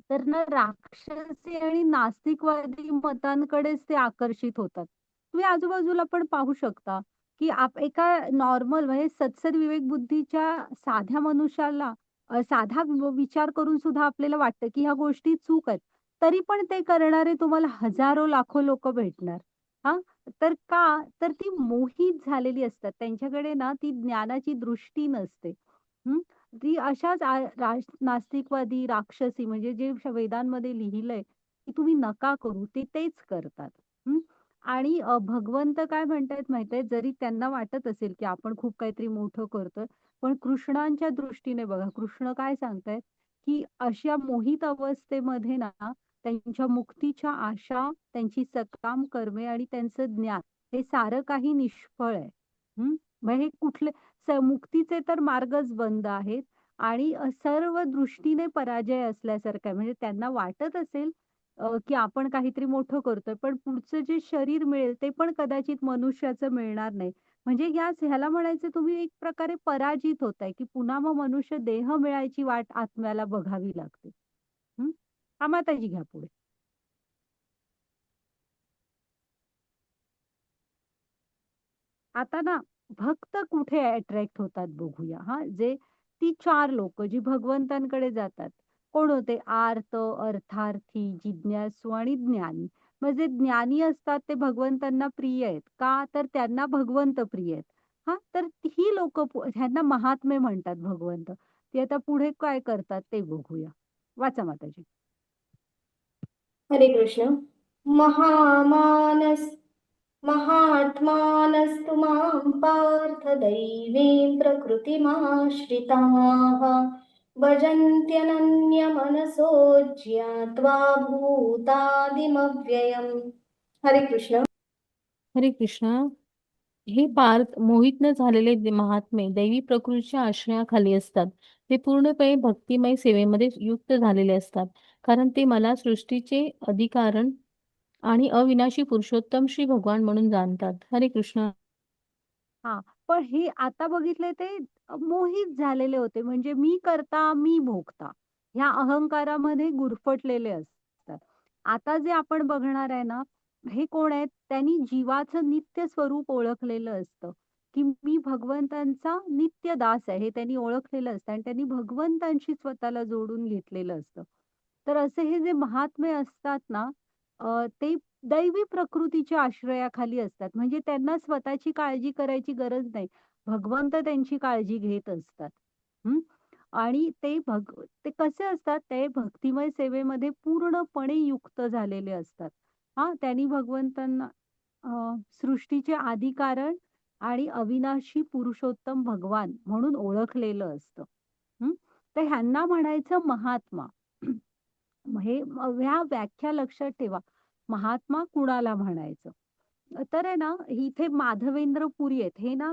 तर ना राक्षसी आणि नास्तिकवादी मतांकडेच ते आकर्षित होतात. तुम्ही आजूबाजूला पण पाहू शकता, की एका नॉर्मल म्हणजे सद्सद विवेक बुद्धीच्या साध्या मनुष्याला साधा विचार करून सुद्धा आपल्याला वाटतं, की ह्या गोष्टी चूक आहेत. तरी पण ते करणारे तुम्हाला हजारो, लाखो लोकं भेटणार. हां, तर का? तर ती मोहित झालेली असतात. त्यांच्याकडे ना ती ज्ञानाची दृष्टी नसते. हं. ती अशाच नास्तिकवादी, राक्षसी म्हणजे जे वेदांमध्ये लिहिलंय, की तुम्ही नका करू, ते तेच करतात. हं. आणि भगवंत काय म्हणतायत माहितीये, जरी त्यांना वाटत असेल, की आपण खूप काहीतरी मोठं करतोय, पण कृष्णांच्या दृष्टीने बघा, कृष्ण काय सांगतायत, की अशा मोहित अवस्थेमध्ये ना, त्यांच्या मुक्तीच्या आशा, त्यांची सकाम कर्मे आणि त्यांचं ज्ञान, हे सारं काही निष्फळ आहे. हं. मग हे कुठले मुक्तीचे तर मार्गच बंद आहेत आणि सर्व दृष्टीने पराजय असल्यासारखं आहे. म्हणजे त्यांना वाटत असेल की आपण काहीतरी मोठं करतोय, पण पुढचं जे शरीर मिळेल ते पण कदाचित मनुष्याचं मिळणार नाही. म्हणजे ह्याला म्हणायचं तुम्ही एक प्रकारे पराजित होताय, की पुन्हा मग मनुष्य देह मिळायची वाट आत्म्याला बघावी लागते. हं. माताजी घ्या पुढे. आता ना भक्त कुठे अट्रॅक्ट होतात बघूया हां. ती 4 लोकं जी भगवंतांकडे जातात. कोण होते? आर्त, अर्थार्थी, जिज्ञासू आणि ज्ञानी. मग जे ज्ञानी असतात ते भगवंतांना प्रिय आहेत. का? तर त्यांना भगवंत प्रिय आहेत. हां, तर ही लोकं ह्यांना महात्मे म्हणतात भगवंत. ते आता पुढे काय करतात ते बघूया. वाचा माताजी. हरे कृष्ण. महामानस महात्मानस्तु मां पार्थ दैवीं प्रकृतिमाश्रिताः भजन्त्यनन्यमनसो ज्ञात्वा भूतादिमव्ययम्. हरे कृष्ण. हरे कृष्ण. हे पार्थ मोहित न झालेले महात्मे दैवी प्रकृतीच्या आश्रयाखाली असतात. ते पूर्णपणे भक्तिमय सेवेमध्ये युक्त झालेले असतात. कारण ते मला सृष्टीचे अधिकारण आणि अविनाशी पुरुषोत्तम श्री भगवान म्हणून जाणतात. हरे कृष्ण. हां, पण हे आता बघितले ते मोहित झालेले होते. म्हणजे मी करता, मी भोगता. ह्या अहंकारामध्ये गुरफटलेले असतात. आता जे आपण बघणार आहे ना, हे कोण आहेत? त्यांनी जीवाचं नित्य स्वरूप ओळखलेलं असतं, की मी भगवंतांचा नित्य दास आहे. हे त्यांनी ओळखलेलं असतं आणि त्यांनी भगवंतांशी स्वतःला जोडून घेतलेलं असतं. तर असे हे जे महात्मे असतात ना, ते दैवी प्रकृतीच्या आश्रयाखाली असतात. म्हणजे त्यांना स्वतःची काळजी करायची गरज नाही. भगवंत त्यांची काळजी घेत असतात. हं. आणि ते कसे असतात, ते भक्तिमय सेवेमध्ये पूर्णपणे युक्त झालेले असतात. हां, त्यांनी भगवंतांना सृष्टीचे आदिकारण आणि अविनाशी पुरुषोत्तम भगवान म्हणून ओळखलेलं असतं. हं. तर ह्यांना म्हणायचं महात्मा. ह्या व्याख्या लक्षात ठेवा. महात्मा कुणाला म्हणायचं? तर आहे ना, इथे माधवेंद्र पुरी आहेत. हे ना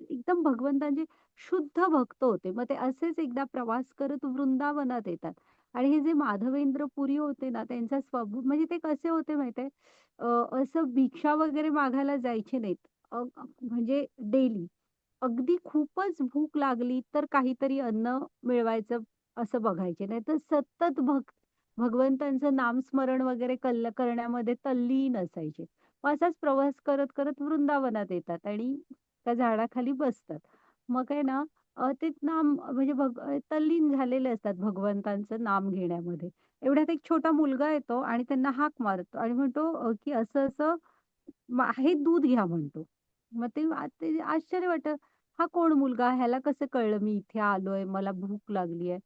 एकदम भगवंतांचे शुद्ध भक्त होते. मग ते असेच एकदा प्रवास करत वृंदावनात येतात आणि हे जे माधवेंद्र पुरी होते ना, त्यांचा स्वभाव म्हणजे ते कसे होते माहिती आहे? असं भिक्षा वगैरे मागायला जायचे नाहीत. म्हणजे डेली. अगदी खूपच भूक लागली तर काहीतरी अन्न मिळवायचं असं बघायचे. नाहीतर सतत भगवंतांचं नामस्मरण वगैरे करण्यामध्ये तल्लीन असायचे. मग असाच प्रवास करत, करत वृंदावनात येतात आणि त्या झाडाखाली बसतात. मग आहे ना ते नाम म्हणजे तल्लीन झालेले असतात भगवंतांचं नाम घेण्यामध्ये. एवढ्यात एक छोटा मुलगा येतो आणि त्यांना हाक मारतो आणि म्हणतो की असं-असं हे दूध घ्या म्हणतो. मग ते आश्चर्य वाटतं, हा कोण मुलगा? ह्याला कसं कळलं मी इथे आलोय, मला भूक लागली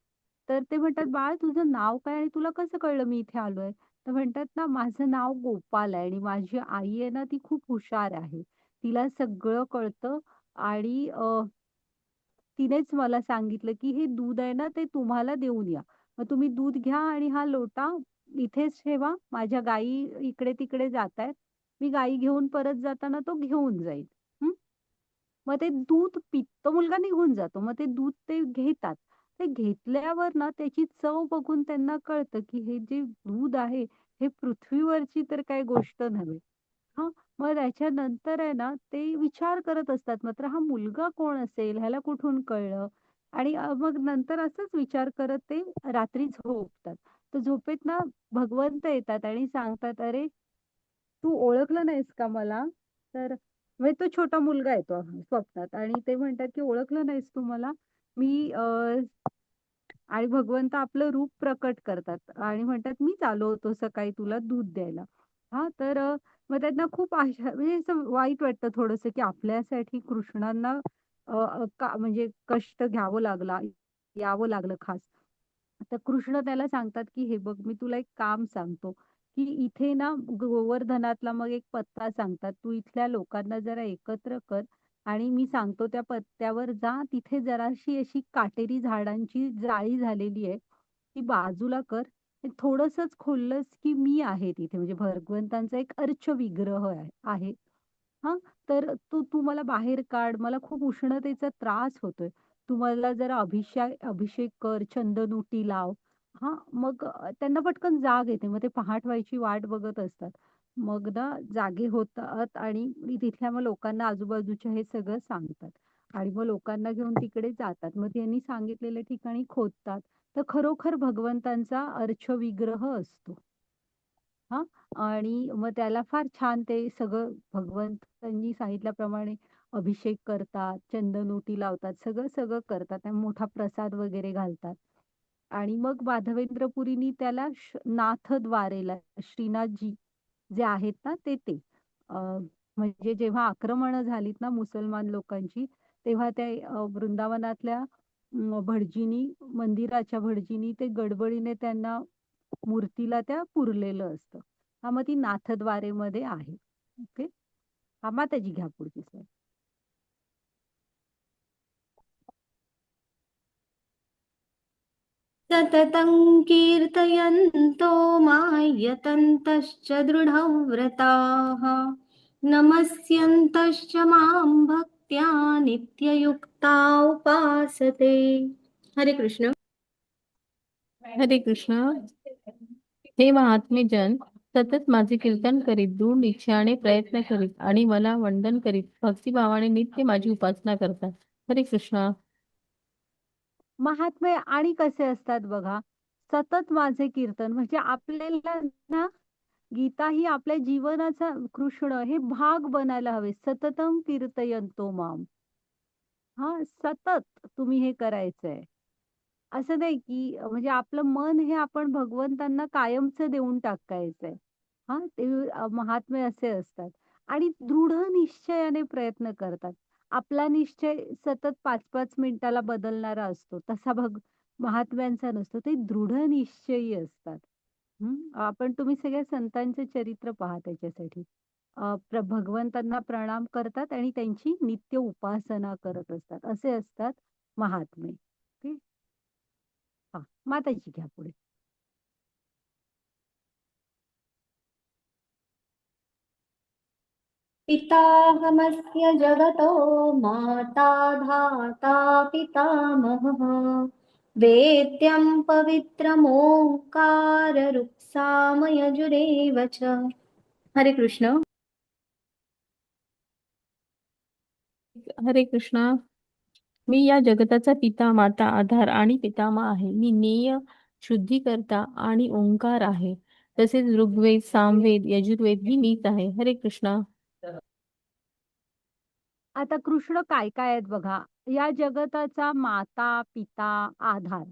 तर ते म्हणतात, "बाळ तुझं नाव काय आणि तुला कसं कळलं मी इथे आलोय?" तर म्हणतात ना, "माझं नाव गोपाल आहे आणि माझी आई आहे ना, ती खूप हुशार आहे. तिला सगळं कळतं आणि तिनेच मला सांगितलं, की हे दूध आहे ना, ते तुम्हाला देऊन या. मग तुम्ही दूध घ्या आणि हा लोटा इथेच ठेवा. माझ्या गायी इकडे-तिकडे जातायत. मी गायी घेऊन परत जाताना तो घेऊन जाईल." हं. मग ते दूध तो मुलगा निघून जातो. मग ते दूध ते घेतात. ते घेतल्यावर ना त्याची चव बघून त्यांना कळतं, की हे जे दूध आहे, हे पृथ्वीवरची तर काही गोष्ट नव्हे. हां, मग त्याच्यानंतर आहे ना, ते विचार करत असतात, मात्र हा मुलगा कोण असेल? ह्याला कुठून कळलं? आणि मग नंतर असंच विचार करत ते रात्री झोपतात. तर झोपेत ना भगवंत येतात आणि सांगतात, "अरे, तू ओळखलं नाहीस का मला?" तर म्हणजे तो छोटा मुलगा येतो स्वप्नात आणि ते म्हणतात, की "ओळखलं नाहीस तू मला? मी आणि भगवंत आपलं रूप प्रकट करतात आणि म्हणतात, "मीच आलो होतो सकाळी तुला दूध द्यायला." हां, तर मग त्यांना खूप आशा म्हणजे असं वाईट वाटतं थोडंसं, की आपल्यासाठी कृष्णांना अ, अ, का म्हणजे कष्ट घ्यावं यावं लागलं खास. तर कृष्ण त्याला सांगतात, की "हे बघ, मी तुला एक काम सांगतो, की इथे ना गोवर्धनातला मग एक पत्ता सांगतात. तू इथल्या लोकांना जरा एकत्र कर आणि मी सांगतो त्या पत्त्यावर जा. तिथे जराशी अशी काटेरी झाडांची जाळी झालेली आहे. ती बाजूला कर. थोडंसंच खोललंस की मी आहे तिथे. म्हणजे भगवंतांचा एक अर्च विग्रह आहे. हां, तर तू मला बाहेर काढ. मला खूप उष्णतेचा त्रास होतोय. तू मला जरा अभिषेक कर, चंदनुटी लाव." हां, मग त्यांना पटकन जाग येते. मग ते पहाट व्हायची वाट बघत असतात. मग ना जागे होतात आणि तिथल्या मग लोकांना आजूबाजूच्या हे सगळं सांगतात. आणि मग लोकांना घेऊन तिकडे जातात. मग त्यांनी सांगितलेल्या ठिकाणी खोदतात. तर खरोखर भगवंतांचा अर्चविग्रह असतो. हां. आणि मग त्याला फार छान ते सगळं भगवंतांनी सांगितल्याप्रमाणे अभिषेक करतात, चंदनोटी लावतात, सगळं करतात आणि मोठा प्रसाद वगैरे घालतात. आणि मग माधवेंद्रपुरीनी त्याला नाथद्वारेला श्रीनाथजी जे आहेत ना ते. अ, म्हणजे जेव्हा आक्रमणं झालीत ना मुसलमान लोकांची, तेव्हा ते वृंदावनातल्या भटजीनी मंदिराच्या भटजीनी ते गडबडीने त्यांना मूर्तीला त्या पुरलेलं असतं. हां, मग ती नाथद्वारेमध्ये आहे. ओके. हां, माताजी घ्या पुढची स्लाईड. सततं कीर्तयन्तो मायतन्तश्च दृढव्रताः नमस्यन्तश्च मां भक्त्या नित्ययुक्ता उपासते. हरे कृष्ण. हरे कृष्ण. हे महात्मे जन सतत माझे कीर्तन करीत, दृढ निश्चयाने प्रयत्न करीत आणि मला वंदन करीत भक्तिभावाने नित्य माझी उपासना करतात. हरे कृष्ण. महात्मे आणि कसे असतात बघा, सतत माझे कीर्तन म्हणजे आपल्याला ना गीता ही आपल्या जीवनाचा कृष्ण हे भाग बनायला हवे. सततम कीर्तयन्तो माम. हां, सतत तुम्ही हे करायचंय. असं नाही की म्हणजे आपलं मन हे आपण भगवंतांना कायमचं देऊन टाकायचंय. हां, ते महात्मे असे असतात आणि दृढ निश्चयाने प्रयत्न करतात. आपला निश्चय सतत 5-5 मिनिटाला बदलणारा असतो. तसा महात्म्यांचा नसतो. ते दृढ निश्चयी असतात. हं, आपण तुम्ही सगळ्या संतांचे चरित्र पहा त्याच्यासाठी. भगवंतांना प्रणाम करतात आणि त्यांची नित्य उपासना करत असतात. असे असतात महात्मे. ओके. हां, माताजी घ्या पुढे. पिताहमस्य जगतो माता धाता पितामहः वेद्यं पवित्रमोङ्काररुक्सामयजुरेव च. हरे कृष्ण. हरे कृष्ण. मी या जगताचा पिता, माता, आधार आणि पितामह आहे. मी नेय, शुद्धीकर्ता आणि ओंकार आहे. तसेच ऋग्वेद, सामवेद, यजुर्वेद ही मीच आहे. हरे कृष्ण. आता कृष्ण काय-काय आहेत बघा. या जगताचा माता, पिता, आधार.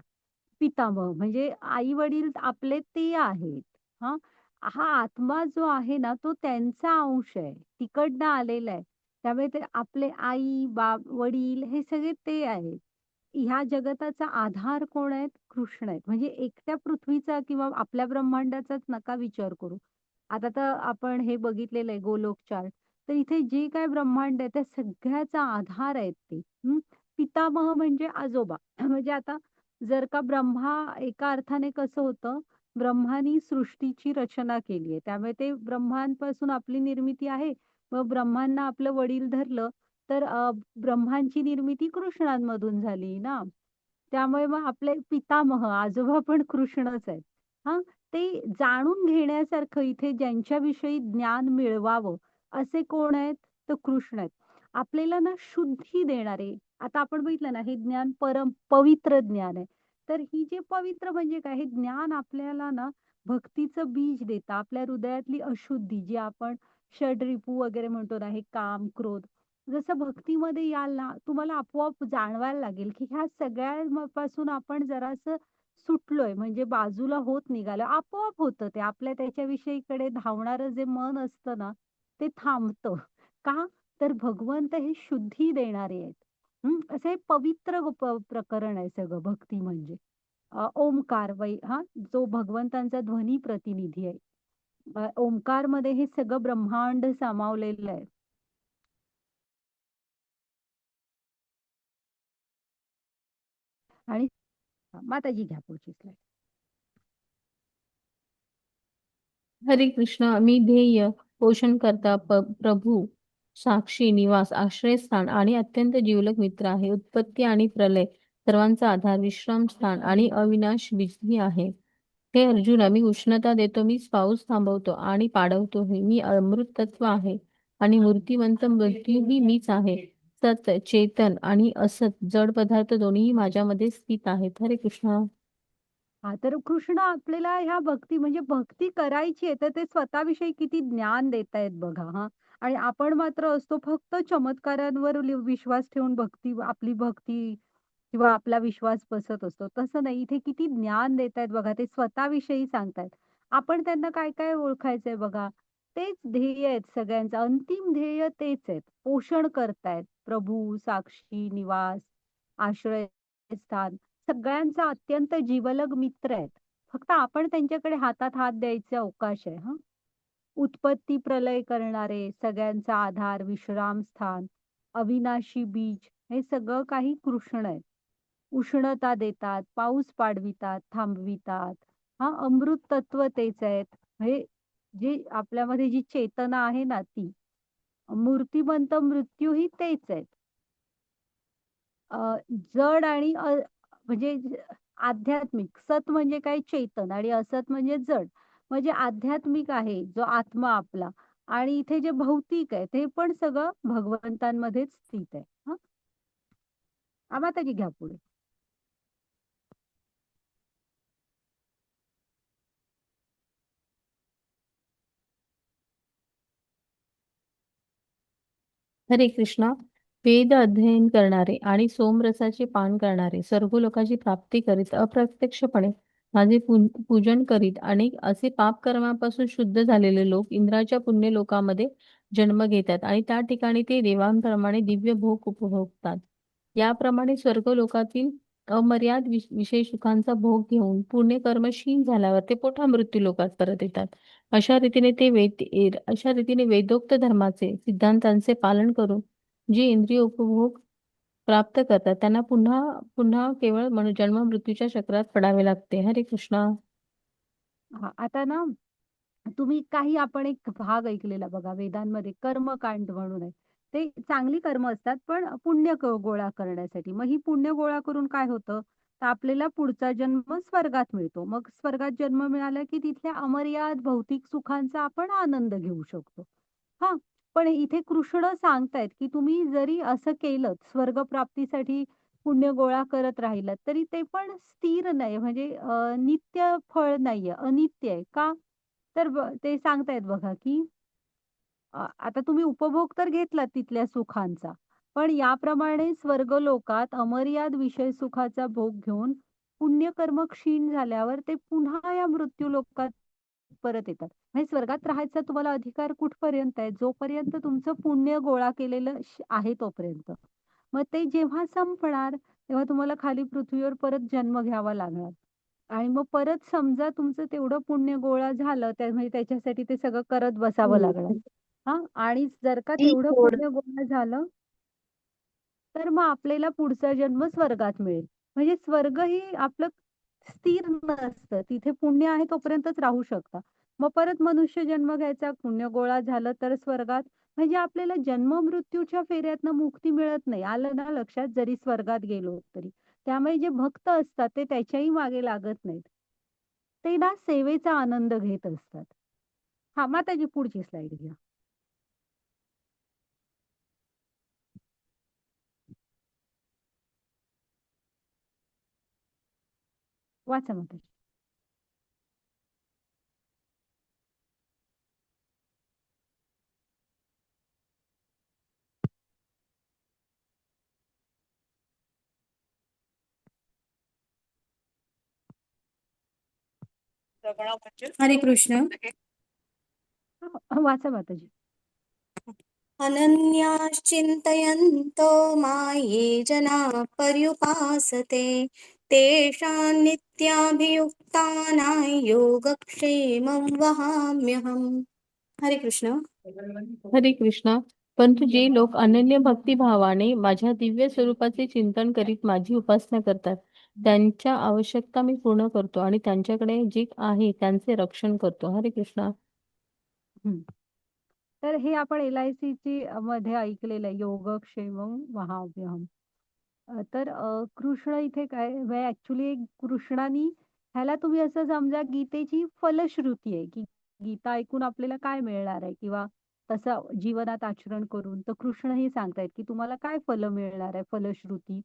पितामह म्हणजे आई-वडील आपले ते आहेत. हां. हा आत्मा जो आहे ना, तो त्यांचा अंश आहे. तिकडनं आलेला आहे. त्यामुळे ते आपले आई, वडील हे सगळे ते आहेत. ह्या जगताचा आधार कोण आहेत? कृष्ण आहेत. म्हणजे एकट्या पृथ्वीचा किंवा आपल्या ब्रह्मांडाचाच नका विचार करू. आता तर आपण हे बघितलेलं आहे गोलोक चार्ट. तर इथे जे काही ब्रह्मांड आहे त्या सगळ्याचा आधार आहेत ते. हं. पितामह म्हणजे आजोबा. म्हणजे आता जर का ब्रह्मा एका अर्थाने कसं होतं, ब्रह्मानी सृष्टीची रचना केली आहे. त्यामुळे ते ब्रह्मांपासून आपली निर्मिती आहे. मग ब्रह्मांना आपलं वडील धरलं, तर ब्रह्मांची निर्मिती कृष्णांमधून झाली ना. त्यामुळे मग आपले पितामह आजोबा पण कृष्णच आहेत. हा, ते जाणून घेण्यासारखं इथे ज्यांच्याविषयी ज्ञान मिळवावं असे कोण आहेत? तर कृष्ण आहेत. आपल्याला ना शुद्धी देणारे. आता आपण बघितलं ना, हे ज्ञान पवित्र ज्ञान आहे. तर ही जे पवित्र म्हणजे काय? हे ज्ञान आपल्याला ना भक्तीचं बीज देतं. आपल्या हृदयातली अशुद्धी जी आपण षडरिपू वगैरे म्हणतो ना, हे काम, क्रोध, जसं भक्तीमध्ये याल ना, तुम्हाला आपोआप जाणवायला लागेल, की ह्या सगळ्यापासून आपण जरासं सुटलोय, म्हणजे बाजूला होत निघालो. आपोआप होतं ते. आपल्या त्याच्याविषयीकडे धावणारं जे मन असतं ना, ते थांबतं. का? तर भगवंत हे शुद्धी देणारे आहेत. असं हे पवित्र प्रकरण आहे सगळं भक्ती म्हणजे. ओमकार हां, जो भगवंतांचा ध्वनी प्रतिनिधी आहे. ओमकारमध्ये हे सगळं ब्रह्मांड सामावलेलं आहे. आणि माताजी घ्या पुढची स्लाईड. हरे कृष्ण. मी ध्येय, पोषणकर्ता, प्रभू, साक्षी, निवास, आश्रयस्थान आणि अत्यंत जिवलग मित्र आहे. उत्पत्ती आणि प्रलय सर्वांचा आधार, विश्रामस्थान आणि अविनाश बिजली आहे. हे अर्जुना, मी उष्णता देतो, मी पाऊस थांबवतो आणि पाडवतोही. मी अमृत तत्व आहे आणि मूर्तिमंत मृत्यूही मीच आहे. सत, चेतन आणि असत जड पदार्थ दोन्ही माझ्यामध्ये स्थित आहेत. हरे कृष्ण. हा, तर कृष्ण आपल्याला ह्या भक्ती म्हणजे भक्ती करायची आहे, तर ते स्वतःविषयी किती ज्ञान देत आहेत बघा. हा, आणि आपण मात्र असतो फक्त चमत्कारांवर विश्वास ठेवून आपली भक्ती किंवा आपला विश्वास बसत असतो. तसं नाही, इथे किती ज्ञान देत आहेत बघा. ते स्वतःविषयी सांगतायत. आपण त्यांना काय काय ओळखायचंय बघा. तेच ध्येय आहेत सगळ्यांचं. अंतिम ध्येय तेच आहेत. पोषण करतायत. प्रभू, साक्षी, निवास, आश्रयस्थान, सगळ्यांचा अत्यंत जिवलग मित्र आहेत. फक्त आपण त्यांच्याकडे हातात हात द्यायचे अवकाश आहे. हं. उत्पत्ती प्रलय करणारे, सगळ्यांचा आधार, विश्रामस्थान, अविनाशी बीज, हे सगळं काही कृष्ण आहेत. उष्णता देतात, पाऊस पाडवितात, थांबवितात. हा, अमृत तत्व तेच आहेत. हे जे आपल्यामध्ये जी चेतना आहे ना ती. मूर्तिमंत मृत्यूही तेच आहेत. जड आणि म्हणजे आध्यात्मिक. सत म्हणजे काय? चेतन. आणि असत म्हणजे जड. म्हणजे आध्यात्मिक आहे जो आत्मा आपला, आणि इथे जे भौतिक आहे ते पण सगळं भगवंतांमध्येच स्थित आहे. हं. माताजी घ्या पुढे. हरे कृष्णा. वेद अध्ययन करणारे आणि सोमरसाचे पान करणारे, स्वर्गलोकाची प्राप्ती करीत अप्रत्यक्षपणे माझे पूजन करीत अनेक असे पाप कर्मापासून शुद्ध झालेले लोक इंद्राच्या पुण्य लोकामध्ये जन्म घेतात आणि त्या ठिकाणी ते देवांप्रमाणे दिव्य भोग उपभोगतात. याप्रमाणे स्वर्गलोकातील अमर्याद विषय सुखांचा भोग घेऊन पुण्यकर्म क्षीण झाल्यावर ते पोटा मृत्यू लोकात परत येतात. अशा रीतीने वेदोक्त धर्माचे सिद्धांतांचे पालन करून जे इंद्रिय उपभोग प्राप्त करतात त्यांना पुन्हा पुन्हा केवळ जन्म मृत्यूच्या चक्रात पडावे लागते. हरे कृष्णा. आता ना, तुम्ही काही आपण एक भाग ऐकलेला बघा वेदांमध्ये, कर्मकांड म्हणून आहे. ते चांगली कर्म असतात पण पुण्य गोळा करण्यासाठी. मग ही पुण्य गोळा करून काय होतं? तर आपल्याला पुढचा जन्म स्वर्गात मिळतो. मग स्वर्गात जन्म मिळाला की तिथल्या अमर्याद भौतिक सुखांचा आपण आनंद घेऊ शकतो. हां, पण इथे कृष्ण सांगतायत की तुम्ही जरी असं केलं स्वर्ग प्राप्तीसाठी पुण्य गोळा करत राहिलात तरी ते पण स्थिर नाही, म्हणजे नित्य फळ नाहीये, अनित्य आहे. का? तर ते सांगतायत बघा की आता तुम्ही उपभोग तर घेतलात तिथल्या सुखांचा, पण याप्रमाणे स्वर्गलोकात अमर्याद विषय सुखाचा भोग घेऊन पुण्यकर्म क्षीण झाल्यावर ते पुन्हा या मृत्यू लोकात परत येतात. म्हणजे स्वर्गात राहायचा तुम्हाला अधिकार कुठपर्यंत आहे? जोपर्यंत तुमचं पुण्य गोळा केलेलं आहे तोपर्यंत. मग ते जेव्हा संपणार, तेव्हा तुम्हाला खाली पृथ्वीवर परत जन्म घ्यावा लागणार. आणि मग परत समजा तुमचं तेवढं पुण्य गोळा झालं, म्हणजे त्याच्यासाठी ते सगळं करत बसावं लागणार. हां, आणि जर का तेवढं पुण्य गोळा झालं, तर मग आपल्याला पुढचा जन्म स्वर्गात मिळेल. म्हणजे स्वर्ग ही आपलं स्थिर नसतं. तिथे पुण्य आहे तोपर्यंतच राहू शकता. मग परत मनुष्य जन्म घ्यायचा, पुण्य गोळा झालं तर स्वर्गात. म्हणजे आपल्याला जन्म मृत्यूच्या फेऱ्यातनं मुक्ती मिळत नाही. आलं ना लक्षात? जरी स्वर्गात गेलो तरी. त्यामुळे जे भक्त असतात ते त्याच्याही मागे लागत नाहीत. ते ना सेवेचा आनंद घेत असतात. हां, माताजी पुढची स्लाईड घ्या. वाचा माताजी. हरे कृष्ण. वाचा माताजी. अनन्याश्चिन्तयन्तो माये जनाः पर्युपासते तेषां नित्याभियुक्तानां योगक्षेमं वहाम्यहम्. हरे कृष्ण. हरे कृष्णा. परंतु जे लोक अनन्य भक्तिभावाने माझ्या दिव्य स्वरूपाचे चिंतन करीत माझी उपासना करतात त्यांच्या आवश्यकता मी पूर्ण करतो आणि त्यांच्याकडे जे आहे त्यांचे रक्षण करतो. हरे कृष्णा. हं. तर हे आपण LICची मध्ये ऐकलेलं आहे, योगक्षेमं वहाम्यहम्. तर कृष्ण इथे काय ॲक्च्युली कृष्णानी ह्याला तुम्ही असं समजा गीतेची फलश्रुती आहे, की गीता ऐकून आपल्याला काय मिळणार आहे किंवा तसं जीवनात आचरण करून तर कृष्ण हे सांगतायत, की तुम्हाला काय फल मिळणार आहे फलश्रुती.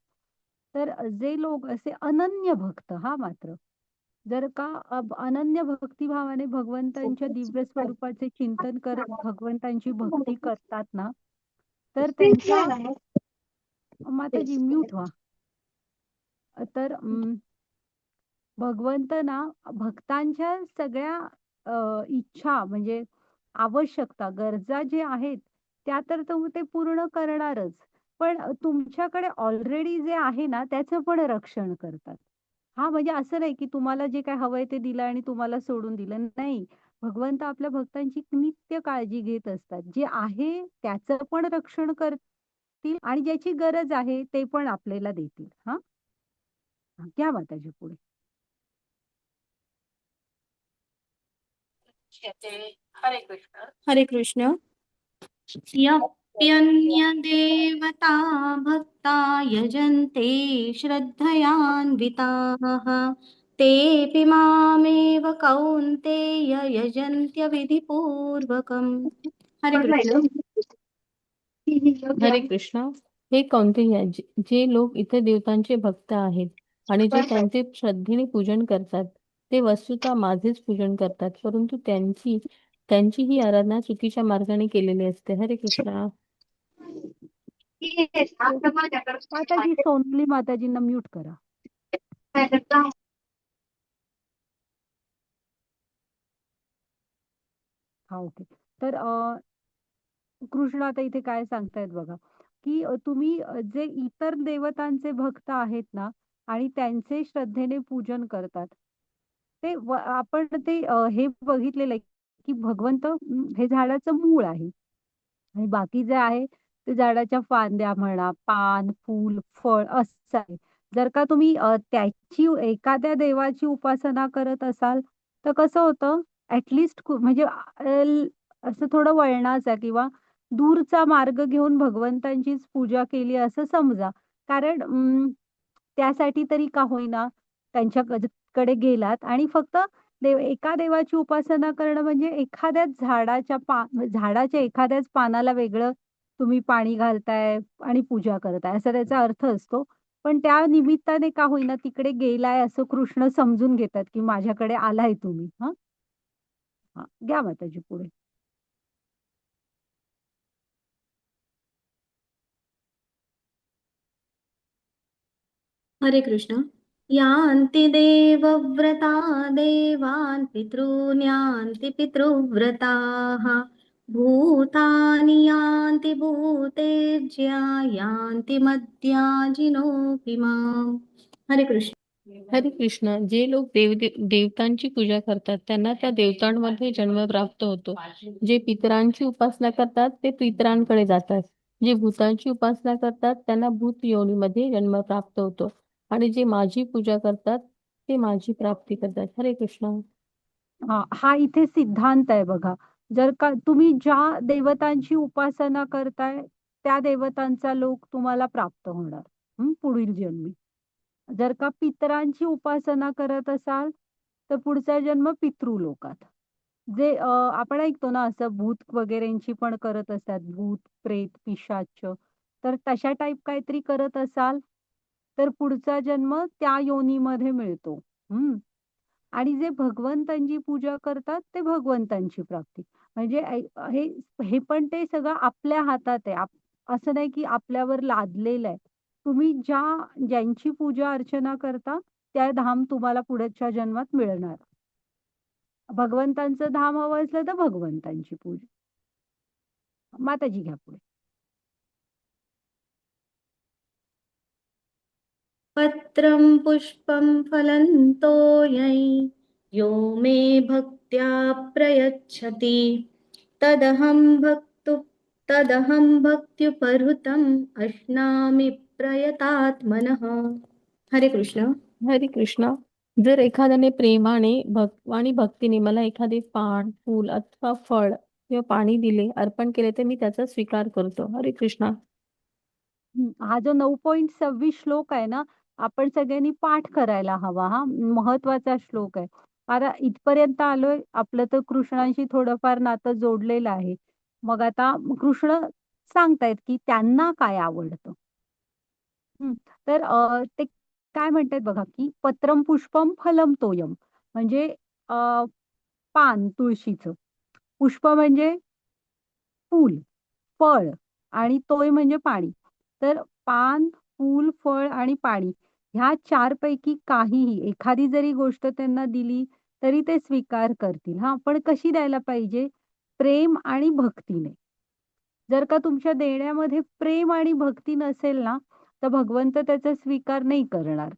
तर जे लोक असे अनन्य भक्त मात्र जर का अनन्य भक्तिभावाने भगवंतांच्या दिव्य स्वरूपाचे चिंतन करत भगवंतांची भक्ती करतात ना, तर त्यांच्या माताजी म्यूट व्हा. तर भगवंत ना भक्तांच्या सगळ्या इच्छा म्हणजे आवश्यकता, गरजा जे आहेत त्या तर ते पूर्ण करणारच. पण तुमच्याकडे ऑलरेडी जे आहे ना त्याचं पण रक्षण करतात. म्हणजे असं नाही की तुम्हाला जे काही हवंय ते दिलं आणि तुम्हाला सोडून दिलं. नाही. भगवंत आपल्या भक्तांची नित्य काळजी घेत असतात. जे आहे त्याचं पण रक्षण करतील आणि ज्याची गरज आहे ते पण आपल्याला देतील. हां. घ्या माताजी पुढे. हरे कृष्ण. यप्यन्यदेवता भक्ता यजन्ते श्रद्धयान्विताः तेऽपि मामेव कौन्तेय यजन्त्य विधिपूर्वकम्. हरे कृष्ण. हरे कृष्णा. हे कौंतेय, जे लोक इतर देवतांचे भक्त आहेत आणि जे त्यांचे श्रद्धेने पूजन करतात ते वस्तुतः माझेच पूजन करतात, परंतु त्यांची ही आराधना चुकीच्या मार्गाने केलेली असते. हरे कृष्णा. माताजी सोनली माताजींना म्यूट करा. ओके. तर कृष्ण आता इथे काय सांगतायत बघा, की तुम्ही जे इतर देवतांचे भक्त आहेत ना आणि त्यांचे श्रद्धेने पूजन करतात. ते आपण ते हे बघितलेलं आहे, की भगवंत हे झाडाचं मूळ आहे. आणि बाकी जे आहे ते झाडाच्या फांद्या म्हणा, पान, फूल, फळ असं आहे. जर का तुम्ही त्याची एखाद्या देवाची उपासना करत असाल, तर कसं होतं म्हणजे असं थोडं वळणाचा किंवा दूरचा मार्ग घेऊन भगवंतांचीच पूजा केली असं समजा. कारण त्यासाठी तरी का होईना त्यांच्या कडे गेलात आणि फक्त एका देवाची उपासना करणं म्हणजे झाडाच्या एखाद्याच पानाला वेगळं तुम्ही पाणी घालताय आणि पूजा करताय असा त्याचा अर्थ असतो. पण त्या निमित्ताने का होईना तिकडे गेलाय असं कृष्ण समजून घेतात, की माझ्याकडे आलाय तुम्ही. हां. घ्या माताजी पुढे. हरे कृष्ण. यान्ति देवव्रता देवान् पितॄन् यान्ति पितृव्रताः भूतानि यान्ति भूतेज्या यान्ति मद्याजिनोऽपि माम्. हरे कृष्ण. हरे कृष्ण. जे लोक देवतांची पूजा करतात त्यांना त्या देवतांमध्ये जन्म प्राप्त होतो. जे पितरांची उपासना करतात ते पितरांकडे जातात. जे भूतांची उपासना करतात त्यांना भूत योनीमध्ये जन्म प्राप्त होतो आणि जे माझी पूजा करतात ते माझी प्राप्ती करतात. हरे कृष्ण. हा इथे सिद्धांत आहे बघा. जर का तुम्ही ज्या देवतांची उपासना करताय, त्या देवतांचा लोक तुम्हाला प्राप्त होणार पुढील जन्मी. जर का पितरांची उपासना करत असाल तर पुढचा जन्म पितृलोकात. जे आपण ऐकतो ना असं भूत वगैरेंची पण करत असतात, भूत, प्रेत, पिशाच. तर तशा टाईप काहीतरी करत असाल, तर पुढचा जन्म त्या योनीमध्ये मिळतो. हं. आणि जे भगवंतांची पूजा करतात, ते भगवंतांची प्राप्ती. म्हणजे हे हे पण ते सगळं आपल्या हातात आहे. असं नाही की आपल्यावर लादलेलं आहे. तुम्ही ज्यांची पूजा अर्चना करता, त्या धाम तुम्हाला पुढच्या जन्मात मिळणार. भगवंतांचं धाम हवं असलं तर भगवंतांची पूजा. माताजी घ्या पुढे. पत्रं पुष्पं फलं तोयै यो मे भक्त्या प्रयच्छति तदहं भक्त्युपहृतम् अश्नामि प्रयतात्मनः. हरे कृष्ण. हरे कृष्ण. जर एखाद्याने प्रेमाने आणि भक्तीने मला एखादे पान, फूल अथवा फळ किंवा पाणी दिले, अर्पण केले, तर मी त्याचा स्वीकार करतो. हरे कृष्ण. हा जो 9.26 श्लोक आहे ना, आपण सगळ्यांनी पाठ करायला हवा. हा महत्वाचा श्लोक आहे. आता इथपर्यंत आलोय, आपलं तर कृष्णांशी थोडंफार नातं जोडलेलं आहे. मग आता कृष्ण सांगतायत की त्यांना काय आवडतं. हं. तर ते काय म्हणतायत बघा, की पत्रम पुष्पम फलम तोयम. म्हणजे अ, पान तुळशीचं. पुष्प म्हणजे फूल, फळ आणि तोय म्हणजे पाणी. तर पान, फूल, फळ आणि पाणी ह्या 4 पैकी काहीही एखादी जरी गोष्ट त्यांना दिली, तरी ते स्वीकार करतील. हां, पण कशी द्यायला पाहिजे? प्रेम आणि भक्तीने. जर का तुमच्या देण्यामध्ये प्रेम आणि भक्ती नसेल ना, तर भगवंत त्याचा स्वीकार नाही करणार.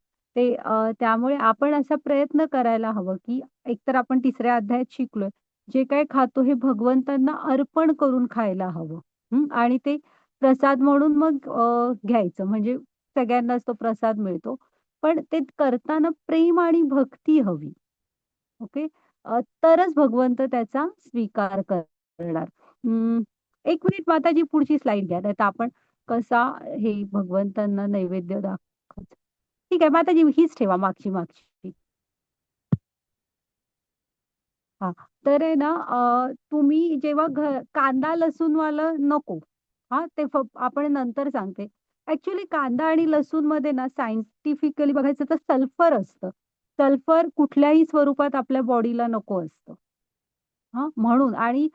त्यामुळे आपण असा प्रयत्न करायला हवं, की एकतर आपण 3ऱ्या अध्यायात शिकलोय, जे काही खातो हे भगवंतांना अर्पण करून खायला हवं. आणि ते प्रसाद म्हणून मग घ्यायचं म्हणजे सगळ्यांनाच तो प्रसाद मिळतो. पण ते करताना प्रेम आणि भक्ती हवी. ओके. तरच भगवंत त्याचा स्वीकार करणार. 1 मिनिट माताजी पुढची स्लाईड घ्या. नाहीतर आपण कसा हे भगवंतांना नैवेद्य दाखवायचं. ठीक आहे माताजी हीच ठेवा मागची. हां. तर आहे ना तुम्ही जेव्हा कांदा लसूणवालं नको. हां, ते आपण नंतर सांगते. ॲक्चुअली कांदा आणि लसूणमध्ये ना सायंटिफिकली बघायचं तर सल्फर असतं. सल्फर कुठल्याही स्वरूपात आपल्या बॉडीला नको असतं. हां, म्हणून आणि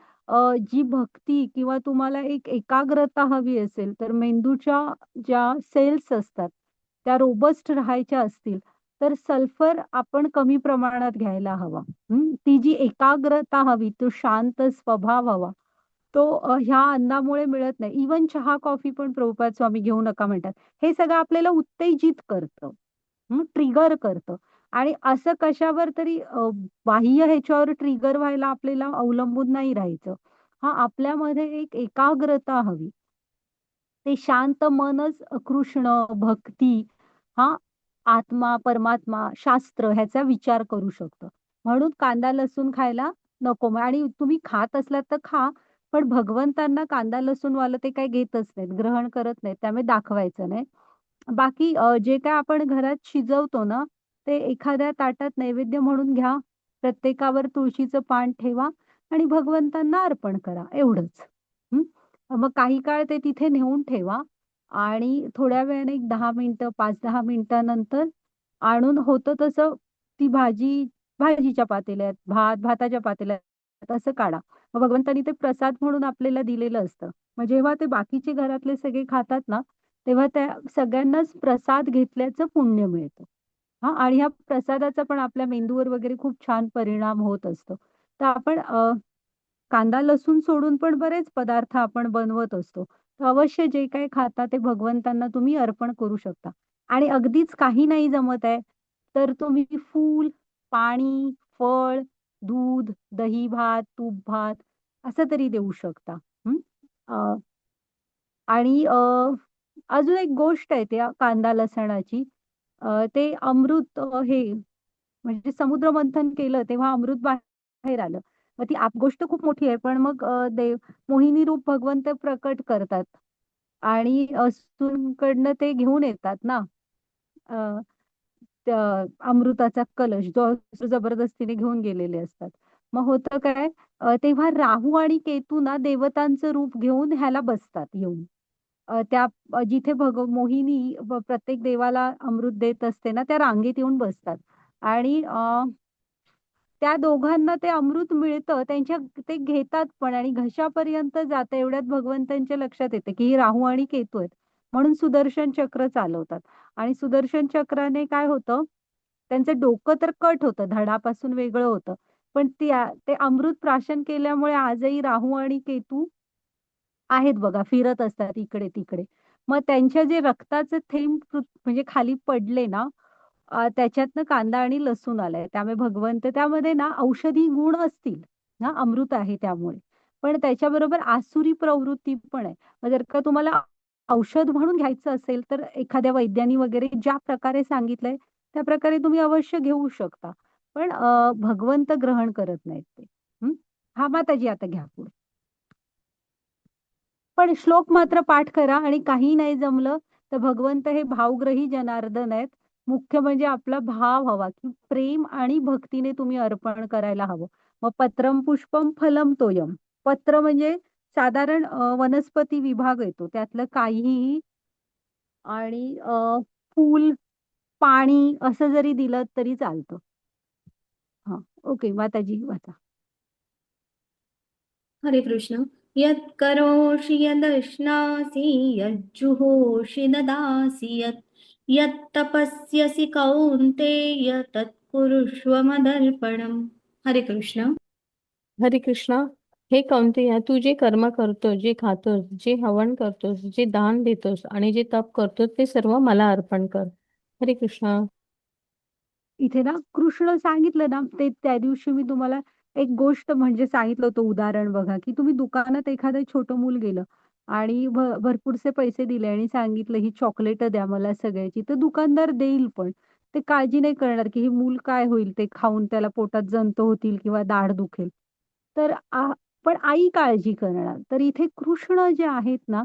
जी भक्ती किंवा तुम्हाला एक एकाग्रता हवी असेल, तर मेंदूच्या ज्या सेल्स असतात, त्या रोबस्ट राहायच्या असतील, तर सल्फर आपण कमी प्रमाणात घ्यायला हवा. ती जी एकाग्रता हवी, तो शांत स्वभाव हवा, तो ह्या अन्नामुळे मिळत नाही. इव्हन चहा, कॉफी पण प्रभुपाद स्वामी घेऊ नका म्हणतात. हे सगळं आपल्याला उत्तेजित करतं. ट्रिगर करतं आणि असं कशावर तरी बाह्य ह्याच्यावर ट्रिगर व्हायला आपल्याला अवलंबून नाही राहायचं. हां, आपल्यामध्ये एक एकाग्रता हवी. ते शांत मनच कृष्ण, भक्ती हां, आत्मा, परमात्मा, शास्त्र ह्याचा विचार करू शकतं. म्हणून कांदा, लसूण खायला नको. आणि तुम्ही खात असलात तर खा, पण भगवंतांना कांदा, लसूणवालं ते काही घेतच नाहीत, ग्रहण करत नाहीत. त्यामुळे दाखवायचं नाही. बाकी जे काही आपण घरात शिजवतो ना, ते एखाद्या ताटात नैवेद्य म्हणून घ्या. प्रत्येकावर तुळशीचं पान ठेवा आणि भगवंतांना अर्पण करा एवढंच. हं. मग काही काळ ते तिथे नेऊन ठेवा आणि थोड्या वेळाने एक 10 मिनिटं, 5-10 मिनिटानंतर आणून होतं तसं ती भाजी भाजीच्या पातेल्यात, भाताच्या पातेल्यात असं काढा. मग भगवंतांनी ते प्रसाद म्हणून आपल्याला दिलेलं असतं. मग जेव्हा ते बाकीचे घरातले सगळे खातात ना, तेव्हा त्या सगळ्यांनाच प्रसाद घेतल्याचं पुण्य मिळतं. हां आणि ह्या प्रसादाचा पण आपल्या मेंदूवर वगैरे खूप छान परिणाम होत असतो. तर आपण कांदा, लसूण सोडून पण बरेच पदार्थ आपण बनवत असतो. तर अवश्य जे काही खाता ते भगवंतांना तुम्ही अर्पण करू शकता. आणि अगदीच काही नाही जमत आहे, तर तुम्ही फूल, पाणी, फळ, दूध, दही-भात, तूप-भात असं तरी देऊ शकता. हं. अ, आणि अजून एक गोष्ट आहे त्या कांदा लसणाची. ते अमृत हे म्हणजे समुद्र मंथन केलं तेव्हा अमृत बाहेर आलं. मग ती गोष्ट खूप मोठी आहे. पण मग मोहिनी रूप भगवंत प्रकट करतात आणि सूनकडनं ते घेऊन येतात ना. अमृताचा कलश जो जबरदस्तीने घेऊन गेलेले असतात. मग होतं काय, तेव्हा राहू आणि केतू ना देवतांचं रूप घेऊन ह्याला बसतात येऊन. जिथे मोहिनी प्रत्येक देवाला अमृत देत असते ना, त्या रांगेत येऊन बसतात. आणि त्या दोघांना ते अमृत मिळतं, ते घेतात पण आणि घशापर्यंत जातं. एवढ्यात भगवंतांच्या लक्षात येतं की ही राहू आणि केतू आहेत. म्हणून सुदर्शन चक्र चालवतात. आणि सुदर्शन चक्राने काय होतं, त्यांचं डोकं तर कट होतं, धडापासून वेगळं होतं. पण ते अमृत प्राशन केल्यामुळे आजही राहू आणि केतू आहेत बघा, फिरत असतात इकडे तिकडे. मग त्यांच्या जे रक्ताचे थेंब म्हणजे खाली पडले ना, त्याच्यातनं कांदा आणि लसूण आलाय. त्यामुळे भगवंत त्यामध्ये ना औषधी गुण असतील ना, अमृत आहे त्यामुळे. पण त्याच्याबरोबर आसुरी प्रवृत्ती पण आहे. मग जर का तुम्हाला औषध म्हणून घ्यायचं असेल, तर एखाद्या वैद्यानी वगैरे ज्या प्रकारे सांगितलंय, त्या प्रकारे तुम्ही अवश्य घेऊ शकता. पण भगवंत ग्रहण करत नाहीत ते. हं? हा माताजी आता घ्या पुढे. पण श्लोक मात्र पाठ करा आणि काही नाही जमलं तर भगवंत हे भावग्रही जनार्दन आहेत. मुख्य म्हणजे आपला भाव हवा, की प्रेम आणि भक्तीने तुम्ही अर्पण करायला हवं. मग पत्रम पुष्पम फलम तोयम. पत्र म्हणजे साधारण वनस्पती विभाग येतो त्यातलं काहीही. आणि फूल, पाणी असं जरी दिलं तरी चालतं. हा, ओके माताजी वाचा. हरे कृष्ण. यत्करोषि यदश्नासि यज्जुहोषि ददासि यत्तपस्यसि कौन्तेय तत्कुरुष्व मदर्पणम्. हरे कृष्ण. हरे कृष्णा. हे कौंतेया, तू जे कर्म करतोस, जे खातोस, जे हवन करतोस, जे दान देतोस आणि जे तप करतोस ते सर्व मला अर्पण कर. हरे कृष्णा. इथे ना कृष्ण सांगितलं ना, ते त्या दिवशी मी तुम्हाला एक गोष्ट म्हणजे सांगितलं होतं उदाहरण बघा, की तुम्ही दुकानात एखादं छोटं मूल गेलं आणि भरपूरसे पैसे दिले आणि सांगितलं ही चॉकलेट द्या मला सगळ्याची, तर दुकानदार देईल पण. ते काळजी नाही करणार की हे मूल काय होईल, ते खाऊन त्याला पोटात जंत होतील किंवा दाढ दुखेल. तर पण आई काळजी करणार. तर इथे कृष्ण जे आहेत ना,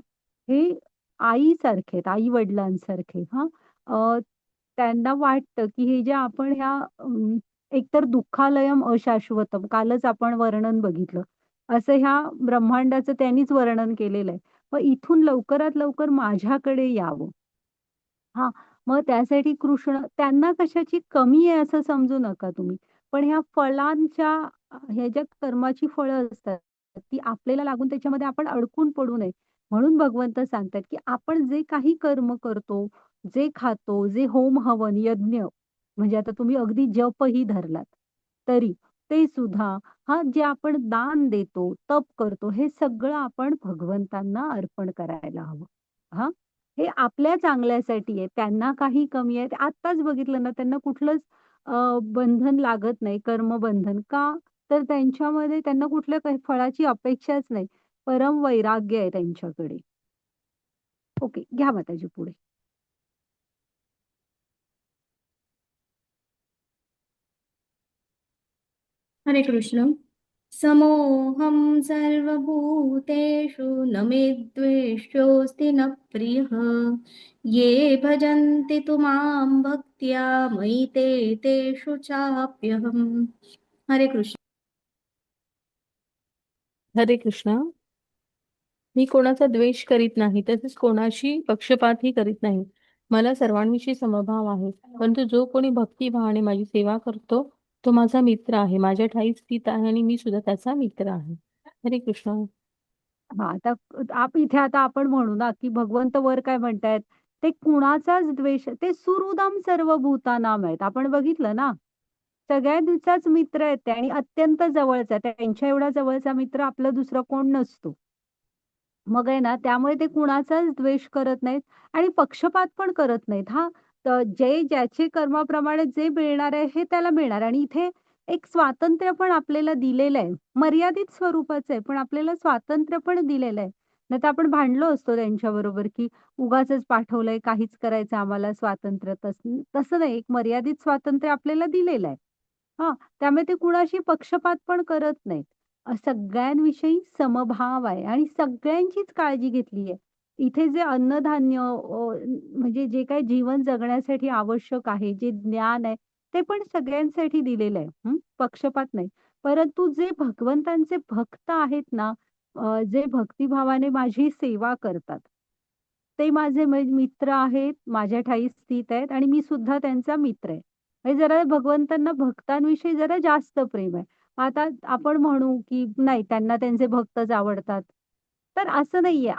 हे आईसारखे आहेत, आई वडिलांसारखे. हा, त्यांना वाटतं, की हे जे आपण एकतर दुःखालयम अशाश्वतम, कालच आपण वर्णन बघितलं. असं ह्या ब्रह्मांडाचं त्यांनीच वर्णन केलेलं आहे. मग इथून लवकरात लवकर माझ्याकडे यावं. हां, मग त्यासाठी कृष्ण त्यांना कशाची कमी आहे असं समजू नका तुम्ही. पण ह्या फळांच्या ह्या ज्या कर्माची फळं असतात, ती आपल्याला लागून त्याच्यामध्ये आपण अडकून पडू नये. म्हणून भगवंत सांगतात, की आपण जे काही कर्म करतो, जे खातो, जे होम हवन, यज्ञ म्हणजे आता तुम्ही अगदी जपही धरलात, तरी ते सुद्धा जे आपण दान देतो, तप करतो, हे सगळं आपण भगवंतांना अर्पण करायला हवं. हां. हे आपल्या चांगल्यासाठी आहे. त्यांना काही कमी आहे. आत्ताच बघितलं ना, त्यांना कुठलंच बंधन लागत नाही, कर्मबंधन. का? तर त्यांच्यामध्ये त्यांना कुठल्या काही फळाची अपेक्षाच नाही. परम वैराग्य आहे त्यांच्याकडे. ओके, घ्या माताजी पुढे. हरे कृष्ण. समोऽहं सर्वभूतेषु न मे द्वेष्योऽस्ति न प्रियः. ये भजन्ति तु मां भक्त्या मयि ते तेषु चाप्यहम्. हरे कृष्ण. हरे कृष्णा. मी कोणाचा द्वेष करीत नाही, तसेच कोणाशी पक्षपातही करीत नाही. मला सर्वांविषयी समभाव आहे. परंतु जो कोणी भक्तिभावाने माझी सेवा करतो तो माझा मित्र आहे. माझ्या ठायी स्थित आहे आणि मी सुद्धा त्याचा मित्र आहे. हरे कृष्ण. हां, इथे आता आपण म्हणू ना, की भगवंत वर काय म्हणतायत, ते कुणाचाच द्वेष ते सुहृदम सर्व भूतानाम आहेत. आपण बघितलं ना, सगळ्यांचाच मित्र आहेत ते आणि अत्यंत जवळचा. त्यांच्या एवढा जवळचा मित्र आपला दुसरा कोण नसतो. मग आहे ना, त्यामुळे ते कुणाचाच द्वेष करत नाहीत आणि पक्षपात पण करत नाहीत. हां, तर ज्याचे कर्माप्रमाणे जे मिळणार आहे, हे त्याला मिळणार आणि इथे एक स्वातंत्र्य पण आपल्याला दिलेलं आहे. मर्यादित स्वरूपाचं आहे, पण आपल्याला स्वातंत्र्य पण दिलेलं आहे. नाहीतर आपण भांडलो असतो त्यांच्याबरोबर, की उगाचच पाठवलंय, काहीच करायचं आम्हाला स्वातंत्र्य. तसं नाही, एक मर्यादित स्वातंत्र्य आपल्याला दिलेलं आहे. हां, त्यामुळे ते कुणाशी पक्षपात पण करत नाहीत. सगळ्यांविषयी समभाव आहे आणि सगळ्यांचीच काळजी घेतली आहे. इथे जे अन्नधान्य म्हणजे जे काही जीवन जगण्यासाठी आवश्यक आहे, जे ज्ञान आहे, ते पण सगळ्यांसाठी दिलेलं आहे. पक्षपात नाही. परंतु जे भगवंतांचे भक्त आहेत ना, जे भक्तिभावाने माझी सेवा करतात, ते माझे मित्र आहेत, माझ्या ठायी स्थित आहेत आणि मी सुद्धा त्यांचा मित्र आहे. म्हणजे जरा भगवंतांना भक्तांविषयी जरा जास्त प्रेम आहे. आता आपण म्हणू, की नाही त्यांना त्यांचे भक्तच आवडतात. तर असं नाहीये.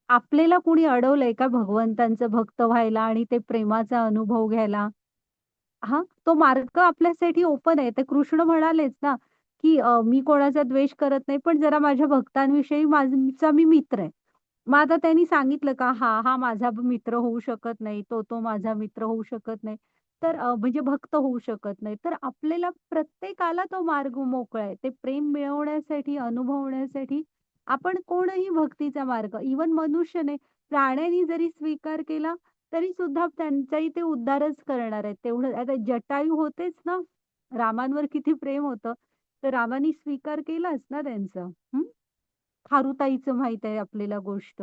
आपल्याला कोणी अडवलंय का भगवंतांचं भक्त व्हायला आणि ते प्रेमाचा अनुभव घ्यायला? हां, तो मार्ग आपल्यासाठी ओपन आहे. ते कृष्ण म्हणालेच ना, की मी कोणाचा द्वेष करत नाही, पण जरा माझ्या भक्तांविषयी माझा मी मित्र आहे. मग आता त्यांनी सांगितलं का, हा माझा मित्र होऊ शकत नाही, तो माझा मित्र होऊ शकत नाही. तर म्हणजे भक्त होऊ शकत नाही. तर आपल्याला प्रत्येकाला तो मार्ग मोकळा आहे. ते प्रेम मिळवण्यासाठी, अनुभवण्यासाठी आपण कोणही भक्तीचा मार्ग इव्हन मनुष्याने, प्राण्यांनी जरी स्वीकार केला, तरी सुद्धा त्यांचाही ते उद्धारच करणार आहेत. तेवढं आता जटायू होतेच ना, रामांवर किती प्रेम होतं, तर रामानी स्वीकार केलाच ना त्यांचा. खारुताईचं माहीत आहे आपल्याला गोष्ट.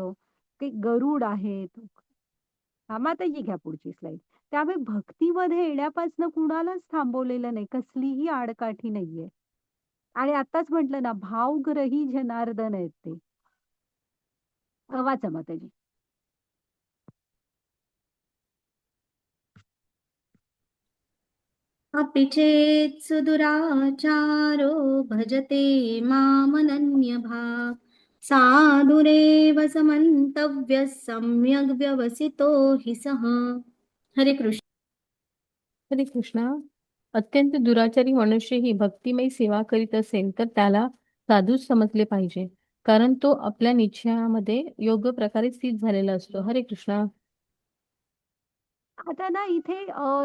ते गरुड आहेत. हां, माताजी घ्या पुढची स्लाईड. त्यामुळे भक्तीमध्ये येण्यापासून कुणालाच थांबवलेलं नाही. कसलीही आडकाठी नाहीये. आणि आत्ताच म्हटलं ना, भावग्रही जनार्दन आहेत ते. वाचा माताजी. अपि चेत् सुदुराचारो भजते मामनन्यभाक् साधुरेव समन्तव्यः सम्यग् व्यवसितो हि सः. हरे कृष्ण. हरे कृष्णा. अत्यंत दुराचारी मनुष्य ही भक्तिमय सेवा करीत असेल तर त्याला साधूच समजले पाहिजे, कारण तो आपल्या निश्चयामध्ये योग्य प्रकारे स्थित झालेला असतो. हरे कृष्णा. आता ना इथे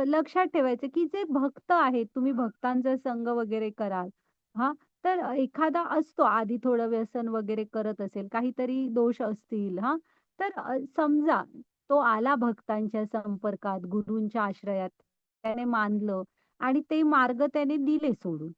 लक्षात ठेवायचं, की जे भक्त आहेत, तुम्ही भक्तांचा संग वगैरे कराल, हां, तर एखादा असतो आधी थोडं व्यसन वगैरे करत असेल, काहीतरी दोष असतील, हां, तर समजा तो आला भक्तांच्या संपर्कात, गुरूंच्या आश्रयात, त्याने मानलं आणि ते मार्ग त्याने दिले सोडून.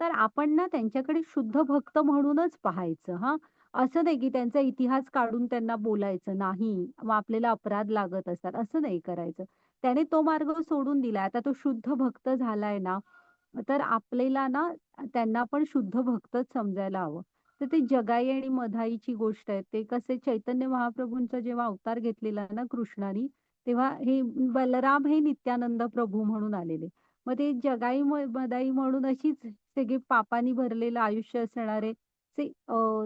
तर आपण ना त्यांच्याकडे शुद्ध भक्त म्हणूनच पाहायचं, हां. असं नाही, की त्यांचा इतिहास काढून त्यांना बोलायचं नाही. मग आपल्याला अपराध लागत असतात, असं नाही करायचं. त्याने तो मार्ग सोडून दिलाय. आता तो शुद्ध भक्त झालाय ना, तर आपल्याला ना त्यांना पण शुद्ध भक्तच समजायला हवं. तर ते जगाई आणि मधाईची गोष्ट आहे. ते कसे चैतन्य महाप्रभूंचा जेव्हा अवतार घेतलेला ना कृष्णानी, तेव्हा हे बलराम हे नित्यानंद प्रभू म्हणून आलेले. मग ते जगाई मधाई म्हणून अशीच सगळी पापानी भरलेलं आयुष्य असणारे ते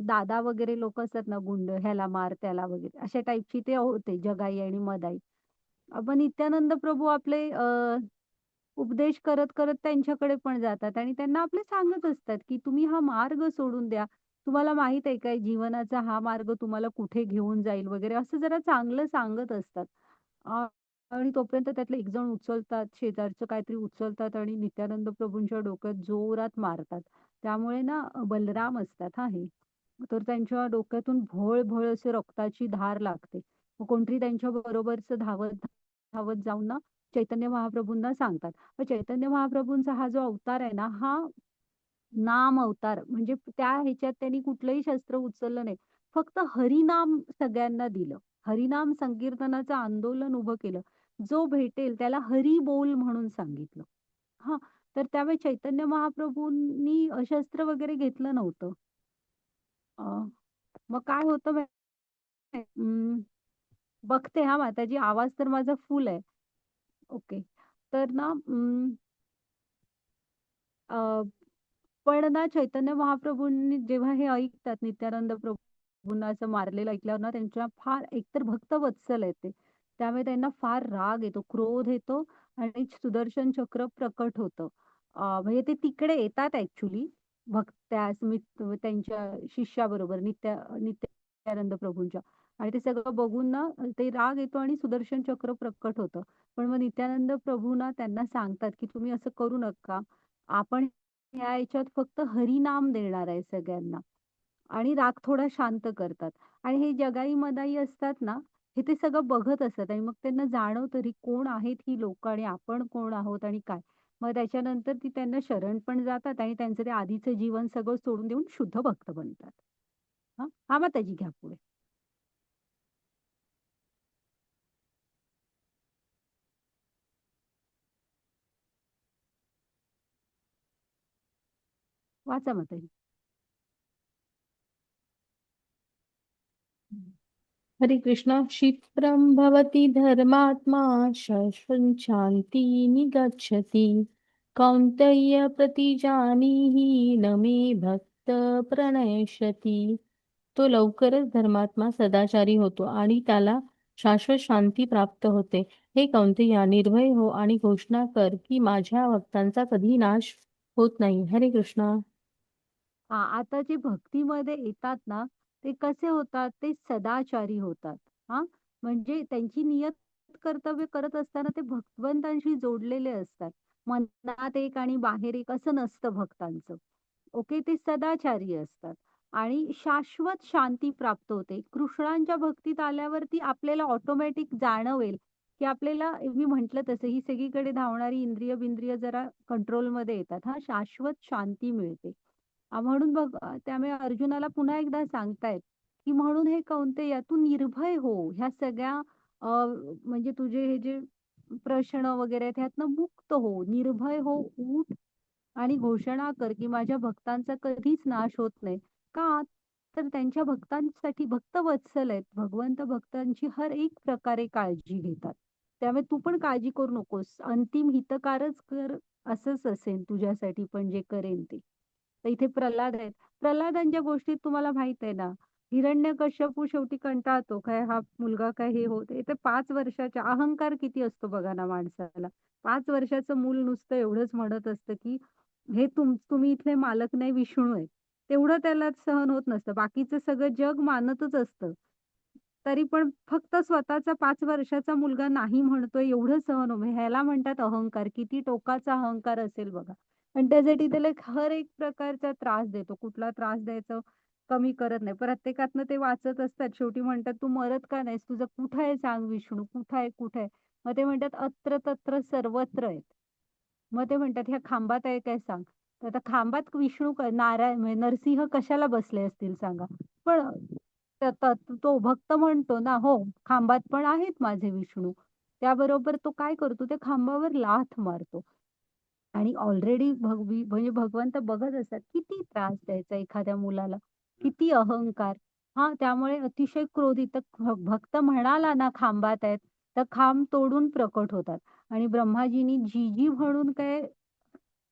दादा वगैरे लोकं असतात ना गुंड, ह्याला मार, त्याला वगैरे अशा टाईपची ते होते जगाई आणि मदाई. पण नित्यानंद प्रभू आपले उपदेश करत त्यांच्याकडे पण जातात आणि त्यांना आपले सांगत असतात, की तुम्ही हा मार्ग सोडून द्या. तुम्हाला माहीत आहे काय जीवनाचा हा मार्ग तुम्हाला कुठे घेऊन जाईल वगैरे असं जरा चांगलं सांगत असतात. अ, आणि तोपर्यंत त्यातले एक जण उचलतात, शेजारचं काहीतरी उचलतात आणि नित्यानंद प्रभूंच्या डोक्यात जोरात मारतात. त्यामुळे ना बलराम असतात हां हे. तर त्यांच्या डोक्यातून भळ-भळ असे रक्ताची धार लागते. मग कोणतरी त्यांच्या बरोबरचं धावत धावत जाऊन ना चैतन्य महाप्रभूंना सांगतात. मग चैतन्य महाप्रभूंचा हा जो अवतार आहे ना, हा नाम अवतार म्हणजे त्या ह्याच्यात त्यांनी कुठलंही शस्त्र उचललं नाही. फक्त हरिनाम सगळ्यांना दिलं. हरिनाम संकीर्तनाचं आंदोलन उभं केलं. जो भेटेल त्याला हरी बोल म्हणून सांगितलं. हां, तर त्यावेळी चैतन्य महाप्रभूंनी शस्त्र वगैरे घेतलं नव्हतं. अ, मग काय होतं बघते हां माताजी, आवाज तर माझा फुल आहे. ओके. तर ना अ, पण ना चैतन्य महाप्रभूंनी जेव्हा हे ऐकतात, नित्यानंद प्रभूंना असं मारलेलं ऐकल्यावर ना त्यांच्या फार एकतर भक्तवत्सल आहेत ते. त्यामुळे त्यांना फार राग येतो, क्रोध येतो आणि सुदर्शन चक्र प्रकट होतं. म्हणजे ते तिकडे येतात ॲक्चुअली त्या त्यांच्या शिष्याबरोबर नित्यानंद प्रभूंच्या आणि ते सगळं बघून ना ते राग येतो आणि सुदर्शन चक्र प्रकट होतं. पण मग नित्यानंद प्रभू ना त्यांना सांगतात, की तुम्ही असं करू नका. आपण या ह्याच्यात फक्त हरिनाम देणार आहे सगळ्यांना आणि राग थोडा शांत करतात आणि हे जगाई-मदाई असतात ना, हे ते सगळं बघत असतात आणि मग त्यांना जाणवतं ही कोण आहेत ही लोकं आणि आपण कोण आहोत आणि काय. मग त्याच्यानंतर ती त्यांना शरण पण जातात आणि त्यांचं ते आधीचं जीवन सगळं सोडून देऊन शुद्ध भक्त बनतात. हां, हां माताजी घ्या पुढे. वाचा माताजी. हरे कृष्णा. क्षिप्रं भवति धर्मात्मा शाश्वतं शान्ति निगच्छति. कौन्तेय प्रतिजानीहि न मे भक्त प्रणश्यति. तो लवकरच धर्मात्मा सदाचारी होतो आणि त्याला शाश्वत शांती प्राप्त होते. हे कौंतेया, निर्भय हो आणि घोषणा कर की माझ्या भक्तांचा कधी नाश होत नाही. हरे कृष्णा. आता जे भक्तीमध्ये येतात ना, ते कसे होतात? ते सदाचारी होतात. हां, म्हणजे त्यांची नियत कर्तव्य करत असताना ते भगवंतांशी जोडलेले असतात. मनात एक आणि बाहेर एक असं नसतं भक्तांचं. ओके, ते सदाचारी असतात आणि शाश्वत शांती प्राप्त होते. कृष्णांच्या भक्तीत आल्यावरती आपल्याला ऑटोमॅटिक जाणवेल, की आपल्याला मी म्हटलं तसं ही सगळीकडे धावणारी इंद्रिय-बिंद्रिय जरा कंट्रोलमध्ये येतात. हां, शाश्वत शांती मिळते. म्हणून बघ त्यामुळे अर्जुनाला पुन्हा एकदा सांगतायत, की म्हणून हे कौंतेया तू निर्भय हो. ह्या सगळ्या म्हणजे तुझे हे जे प्रश्न वगैरे आहेत ह्यातनं मुक्त हो, निर्भय हो, उठ आणि घोषणा कर, की माझ्या भक्तांचा कधीच नाश होत नाही. का? तर त्यांच्या भक्तांसाठी भक्तवत्सल आहेत. भगवंत भक्तांची हर एक प्रकारे काळजी घेतात. त्यामुळे तू पण काळजी करू नकोस. अंतिम हितकारच कर असंच असेल तुझ्यासाठी पण जे करेन ते. तर इथे प्रल्हाद आहेत. प्रल्हादांच्या गोष्टीत तुम्हाला माहित आहे ना, हिरण्यकश्यपू शेवटी कंटाळतो. काय हा मुलगा काय हे होते. ते 5 वर्षाच्या अहंकार किती असतो बघा ना माणसाला. 5 वर्षाचं मूल नुसतं एवढंच म्हणत असतं, की हे तुम्ही इथले मालक नाही, विष्णू आहेत. तेवढं त्याला सहन होत नसतं. बाकीचं सगळं जग मानतच असतं. तरी पण फक्त स्वतःचा 5 वर्षाचा मुलगा नाही म्हणतोय एवढं सहन ह्याला म्हणतात अहंकार. किती टोकाचा अहंकार असेल बघा. आणि त्यासाठी त्याला हर एक प्रकारचा त्रास देतो. कुठला त्रास द्यायचं कमी करत नाही. प्रत्येकातनं ते वाचत असतात. शेवटी म्हणतात, "तू मरत का नाहीस? तुझं कुठं आहे सांग विष्णू? कुठं आहे? कुठं आहे?" मग ते म्हणतात, "अत्र तत्र सर्वत्र आहेत." मग ते म्हणतात, "ह्या खांबात आहे काय सांग?" तर आता खांबात विष्णू नारायण म्हणजे नरसिंह कशाला बसले असतील सांगा? पण तो भक्त म्हणतो ना, "हो, खांबात पण आहेत माझे विष्णू." त्याबरोबर तो काय करतो, त्या खांबावर लाथ मारतो. आणि ऑलरेडी म्हणजे भगवंत बघत असतात किती त्रास द्यायचा एखाद्या मुलाला, किती अहंकार. हां, त्यामुळे अतिशय क्रोधित. तर भक्त म्हणाला ना खांबात आहेत, तर खांब तोडून प्रकट होतात. आणि ब्रह्माजीनी जीजी म्हणून काय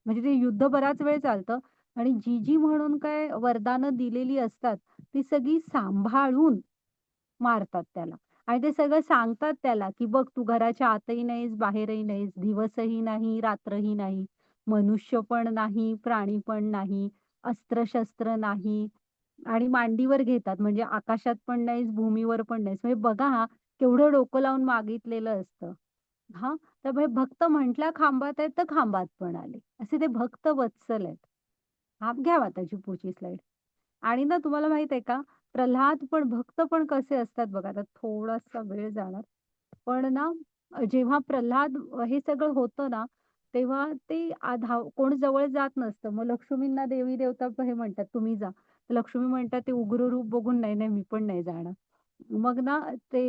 म्हणजे ते युद्ध बराच वेळ चालतं आणि जीजी म्हणून काय वरदानं दिलेली असतात, ती सगळी सांभाळून मारतात त्याला. आणि ते सगळं सांगतात त्याला, की "बघ तू घराच्या आतही नाहीस, बाहेरही नाहीस, दिवसही नाही, रात्रही नाही, मनुष्य पण नाही, प्राणी पण नाही, अस्त्र-शस्त्र नाही." आणि मांडीवर घेतात म्हणजे आकाशात पण नाहीस, भूमीवर पण नाहीस. म्हणजे बघा हां, केवढं डोकं लावून मागितलेलं असतं. हां, तर भक्त म्हटला खांबात आहेत, तर खांबात पण आले. असे ते भक्त वत्सल आहेत. हां, घ्या आताची पुढची स्लाईड. आणि ना तुम्हाला माहित आहे का, प्रल्हाद पण भक्त पण कसे असतात बघा, आता थोडासा वेळ जाणार. पण ना जेव्हा प्रल्हाद हे सगळं होतं ना, तेव्हा ते कोण जवळ जात नसतं. मग लक्ष्मींना देवी-देवता हे म्हणतात, "तुम्ही जा." तर लक्ष्मी म्हणतात, "ते उग्र रूप बघून नाही, नाही मी पण नाही जाणार." मग ना ते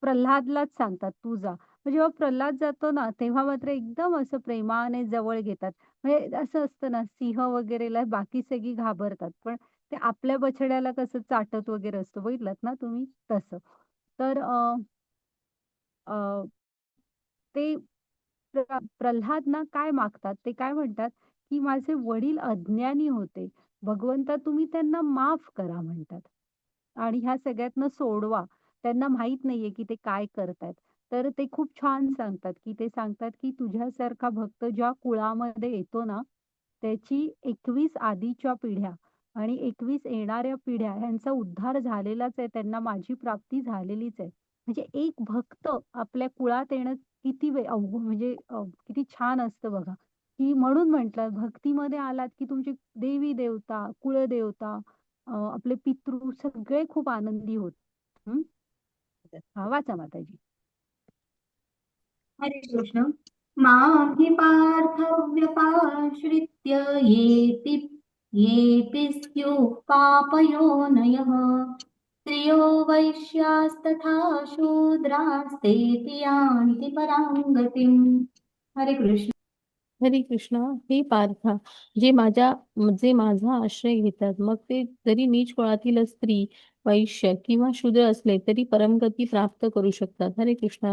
प्रल्हादलाच सांगतात, "तू जा." मग जेव्हा प्रल्हाद जातो ना, तेव्हा मात्र एकदम असं प्रेमाने जवळ घेतात. म्हणजे असं असतं ना, सिंह वगैरेला बाकी सगळी घाबरतात. पण ते आपल्या बछड्याला कसं चाटत वगैरे असतं बघितलत ना तुम्ही? तसं. तर अ, ते प्रल्हाद ना काय मागतात, ते काय म्हणतात, की "माझे वडील अज्ञानी होते. भगवंता तुम्ही त्यांना माफ करा" म्हणतात. आणि ह्या सगळ्यातनं सोडवा. त्यांना माहीत नाहीये, की ते काय करतायत. तर ते खूप छान सांगतात, की ते सांगतात, की तुझ्यासारखा भक्त ज्या कुळामध्ये येतो ना, त्याची 21 आधीच्या पिढ्या आणि 21 येणाऱ्या पिढ्या ह्यांचा उद्धार झालेलाच आहे. त्यांना माझी प्राप्ती झालेलीच आहे. म्हणजे एक भक्त आपल्या कुळात येणं किती म्हणजे किती छान असतं बघा, की म्हणून म्हटलं भक्तीमध्ये आलात, की तुमची देवी-देवता, कुलदेवता, आपले पितृ सगळे खूप आनंदी होत. हं. हां, वाचा माताजी. हरे कृष्ण. मां हि पार्थव्यपाश्रित्य येऽपि स्युः पापयोनयः स्त्रियो वैश्यास्तथा शूद्रास्तेऽपि यान्ति परां गतिम्. हरे कृष्ण. हरे कृष्णा. हे पार्था, जे माझा आश्रय घेतात, मग ते जरी नीच कुळातील स्त्री, वैश्य किंवा शूद्र असले तरी परमगती प्राप्त करू शकतात. हरे कृष्णा.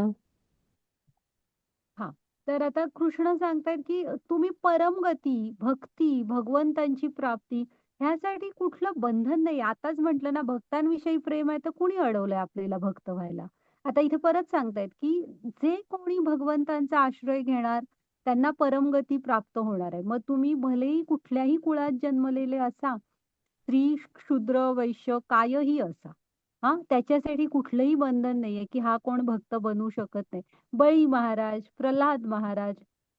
हां. तर आता कृष्ण सांगतायत, की तुम्ही परमगती, भक्ती, भगवंतांची प्राप्ती ह्यासाठी कुठलं बंधन नाही. आताच म्हटलं ना, भक्तांविषयी प्रेम आहे, तर कुणी अडवलंय आपल्याला भक्त व्हायला? आता इथे परत सांगतायत, की जे कोणी भगवंतांचा आश्रय घेणार, त्यांना परमगती प्राप्त होणार आहे. मग तुम्ही भलेही कुठल्याही कुळात जन्मलेले असा, स्त्री, शूद्र, वैश्य कायही असा. हां, त्याच्यासाठी कुठलंही बंधन नाहीये, की हा कोण भक्त बनू शकत नाही. बळी महाराज, प्रल्हाद महाराज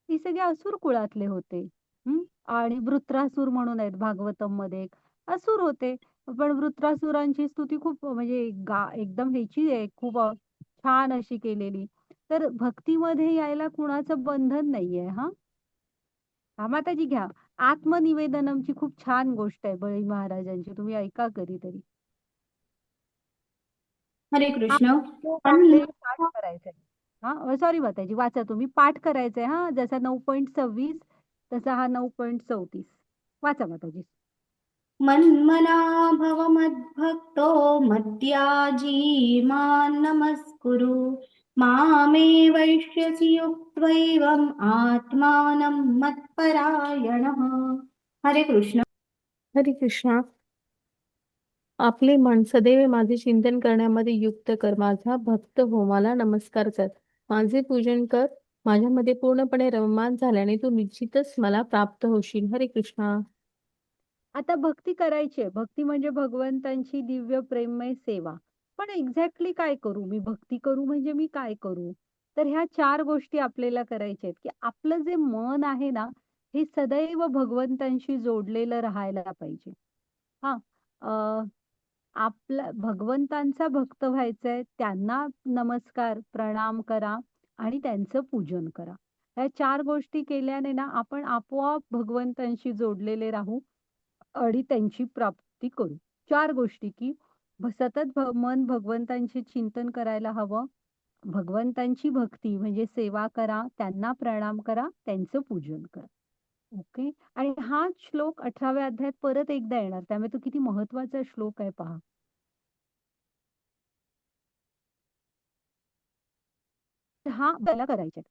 हे सगळे असुर कुळातले होते. हं. आणि वृत्रासुर म्हणून आहेत भागवतममध्ये एक असुर होते. पण वृत्रासुरांची स्तुती खूप म्हणजे एकदम ह्याची आहे खूप छान अशी केलेली. तर भक्तीमध्ये यायला कुणाचं बंधन नाहीये हां. हां, माताजी घ्या. आत्मनिवेदनमची खूप छान गोष्ट आहे बळी महाराजांची. तुम्ही ऐका कधीतरी. हरे हां, कृष्ण. श्लोक पण आपले पाठ करायचे आहे. हां, सॉरी माताजी वाचा तुम्ही पाठ करायचंय हां, जसा 9.26 तसा हा 9.34 वाचा माताजी. मन्मना भव मद्भक्तो मद्याजी मां नमस्कुरु मामे वैष्यसि युक्त्वैवम् आत्मानं मत्परायणः. हरे कृष्ण. हरे कृष्णा. आपले मन सदैव माझे चिंतन करण्यामध्ये युक्त कर. माझा भक्त हो, मला नमस्कार कर, माझे पूजन कर. माझ्यामध्ये पूर्णपणे रममान झाल्याने तू निश्चितच मला प्राप्त होशील. हरे कृष्णा. आता भक्ती करायची आहे. भक्ती म्हणजे भगवंतांची दिव्य प्रेममय सेवा. पण एक्झॅक्टली काय करू? मी भक्ती करू म्हणजे मी काय करू? तर ह्या 4 गोष्टी आपल्याला करायच्या आहेत, की आपलं जे मन आहे ना, हे सदैव भगवंतांशी जोडलेलं राहायला पाहिजे. हां. अ, आपला भगवंतांचा भक्त व्हायचंय, त्यांना नमस्कार, प्रणाम करा आणि त्यांचं पूजन करा. ह्या 4 गोष्टी केल्याने ना, आपण आपोआप भगवंतांशी जोडलेले राहू आणि त्यांची प्राप्ती करू. 4 गोष्टी, की सतत मन भगवंतांचे चिंतन करायला हवं. भगवंतांची भक्ती म्हणजे सेवा करा, त्यांना प्रणाम करा, त्यांचं पूजन करा. ओके. आणि हा श्लोक 18व्या अध्यायात परत एकदा येणार. त्यामुळे तो किती महत्वाचा श्लोक आहे पहा. हा आपल्याला करायचा आहे.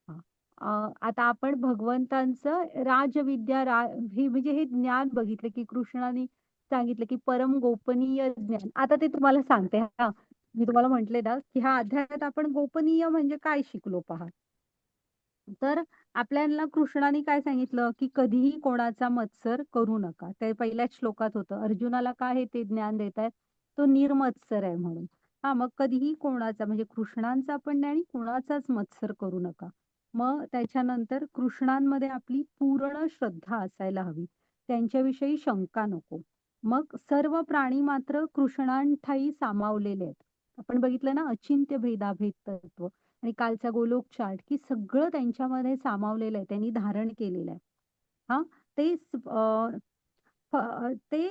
हां. आता आपण भगवंतांचं राजविद्या हे म्हणजे हे ज्ञान बघितलं, की कृष्णाने सांगितलं, की परम गोपनीय ज्ञान. आता ते तुम्हाला सांगते हां. मी तुम्हाला म्हटले ना, की ह्या अध्यायात आपण गोपनीय म्हणजे काय शिकलो पहा. तर आपल्याला कृष्णाने काय सांगितलं, की कधीही कोणाचा मत्सर करू नका. ते पहिल्याच श्लोकात होतं. अर्जुनाला का हे ते ज्ञान देतायत? तो निर्मत्सर आहे म्हणून. हां, मग कधीही कोणाचा म्हणजे कृष्णांचा पण नाही आणि कुणाचाच मत्सर करू नका. मग त्याच्यानंतर कृष्णांमध्ये आपली पूर्ण श्रद्धा असायला हवी. त्यांच्याविषयी शंका नको. मग सर्व प्राणी मात्र कृष्णांठायी सामावलेले आहेत. आपण बघितलं ना अचिंत्य भेदाभेद तत्व. आणि कालचा गोलोक चार्ट, की सगळं त्यांच्यामध्ये सामावलेलं आहे. त्यांनी धारण केलेलं आहे. हां, ते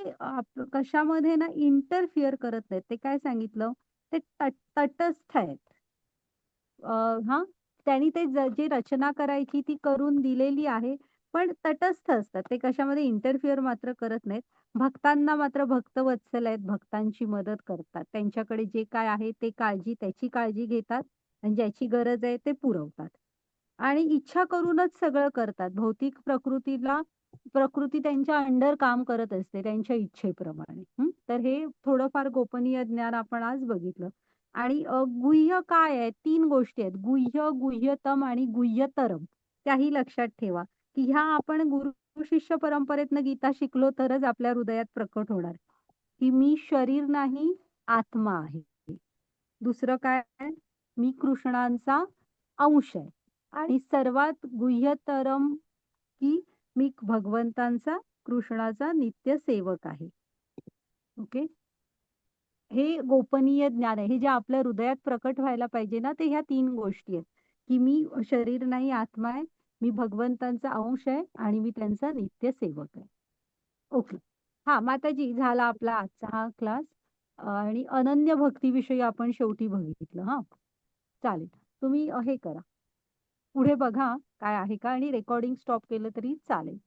कशामध्ये ना इंटरफिअर करत नाहीत. ते काय सांगितलं? ते तटस्थ आहेत. हां, त्यांनी ते जी रचना करायची ती करून दिलेली आहे. पण तटस्थ असतात. ते कशामध्ये इंटरफिअर मात्र करत नाहीत. भक्तांना मात्र भक्तवत्सल आहेत. भक्तांची मदत करतात. त्यांच्याकडे जे काय आहे ते त्याची काळजी घेतात आणि ज्याची गरज आहे ते पुरवतात. आणि इच्छा करूनच सगळं करतात. भौतिक प्रकृती त्यांच्या अंडर काम करत असते त्यांच्या इच्छेप्रमाणे. तर हे थोडंफार गोपनीय ज्ञान आपण आज बघितलं. आणि गुह्य काय आहे? 3 गोष्टी आहेत. गुह्य, गुह्यतम आणि गुह्यतरम. त्याही लक्षात ठेवा, की ह्या आपण गुरु-शिष्य परंपरेतनं गीता शिकलो तरच आपल्या हृदयात प्रकट होणार, की मी शरीर नाही, आत्मा आहे. दुसरं काय आहे? मी कृष्णांचा अंश आहे. आणि सर्वात गुह्यतरम, की मी भगवंतांचा, कृष्णाचा नित्य सेवक आहे. ओके. हे गोपनीय ज्ञान आहे. हे जे आपल्या हृदयात प्रकट व्हायला पाहिजे ना, ते ह्या 3 गोष्टी आहेत, की मी शरीर नाही आत्मा आहे, मी भगवंतांचा अंश आहे आणि मी त्यांचा नित्य सेवक आहे. ओके. हां, माताजी झाला आपला आजचा हा क्लास आणि अनन्य भक्तीविषयी आपण शेवटी बघितलं हां. चालेल. तुम्ही हे करा, पुढे बघा काय आहे का आणि रेकॉर्डिंग स्टॉप केलं तरी चालेल.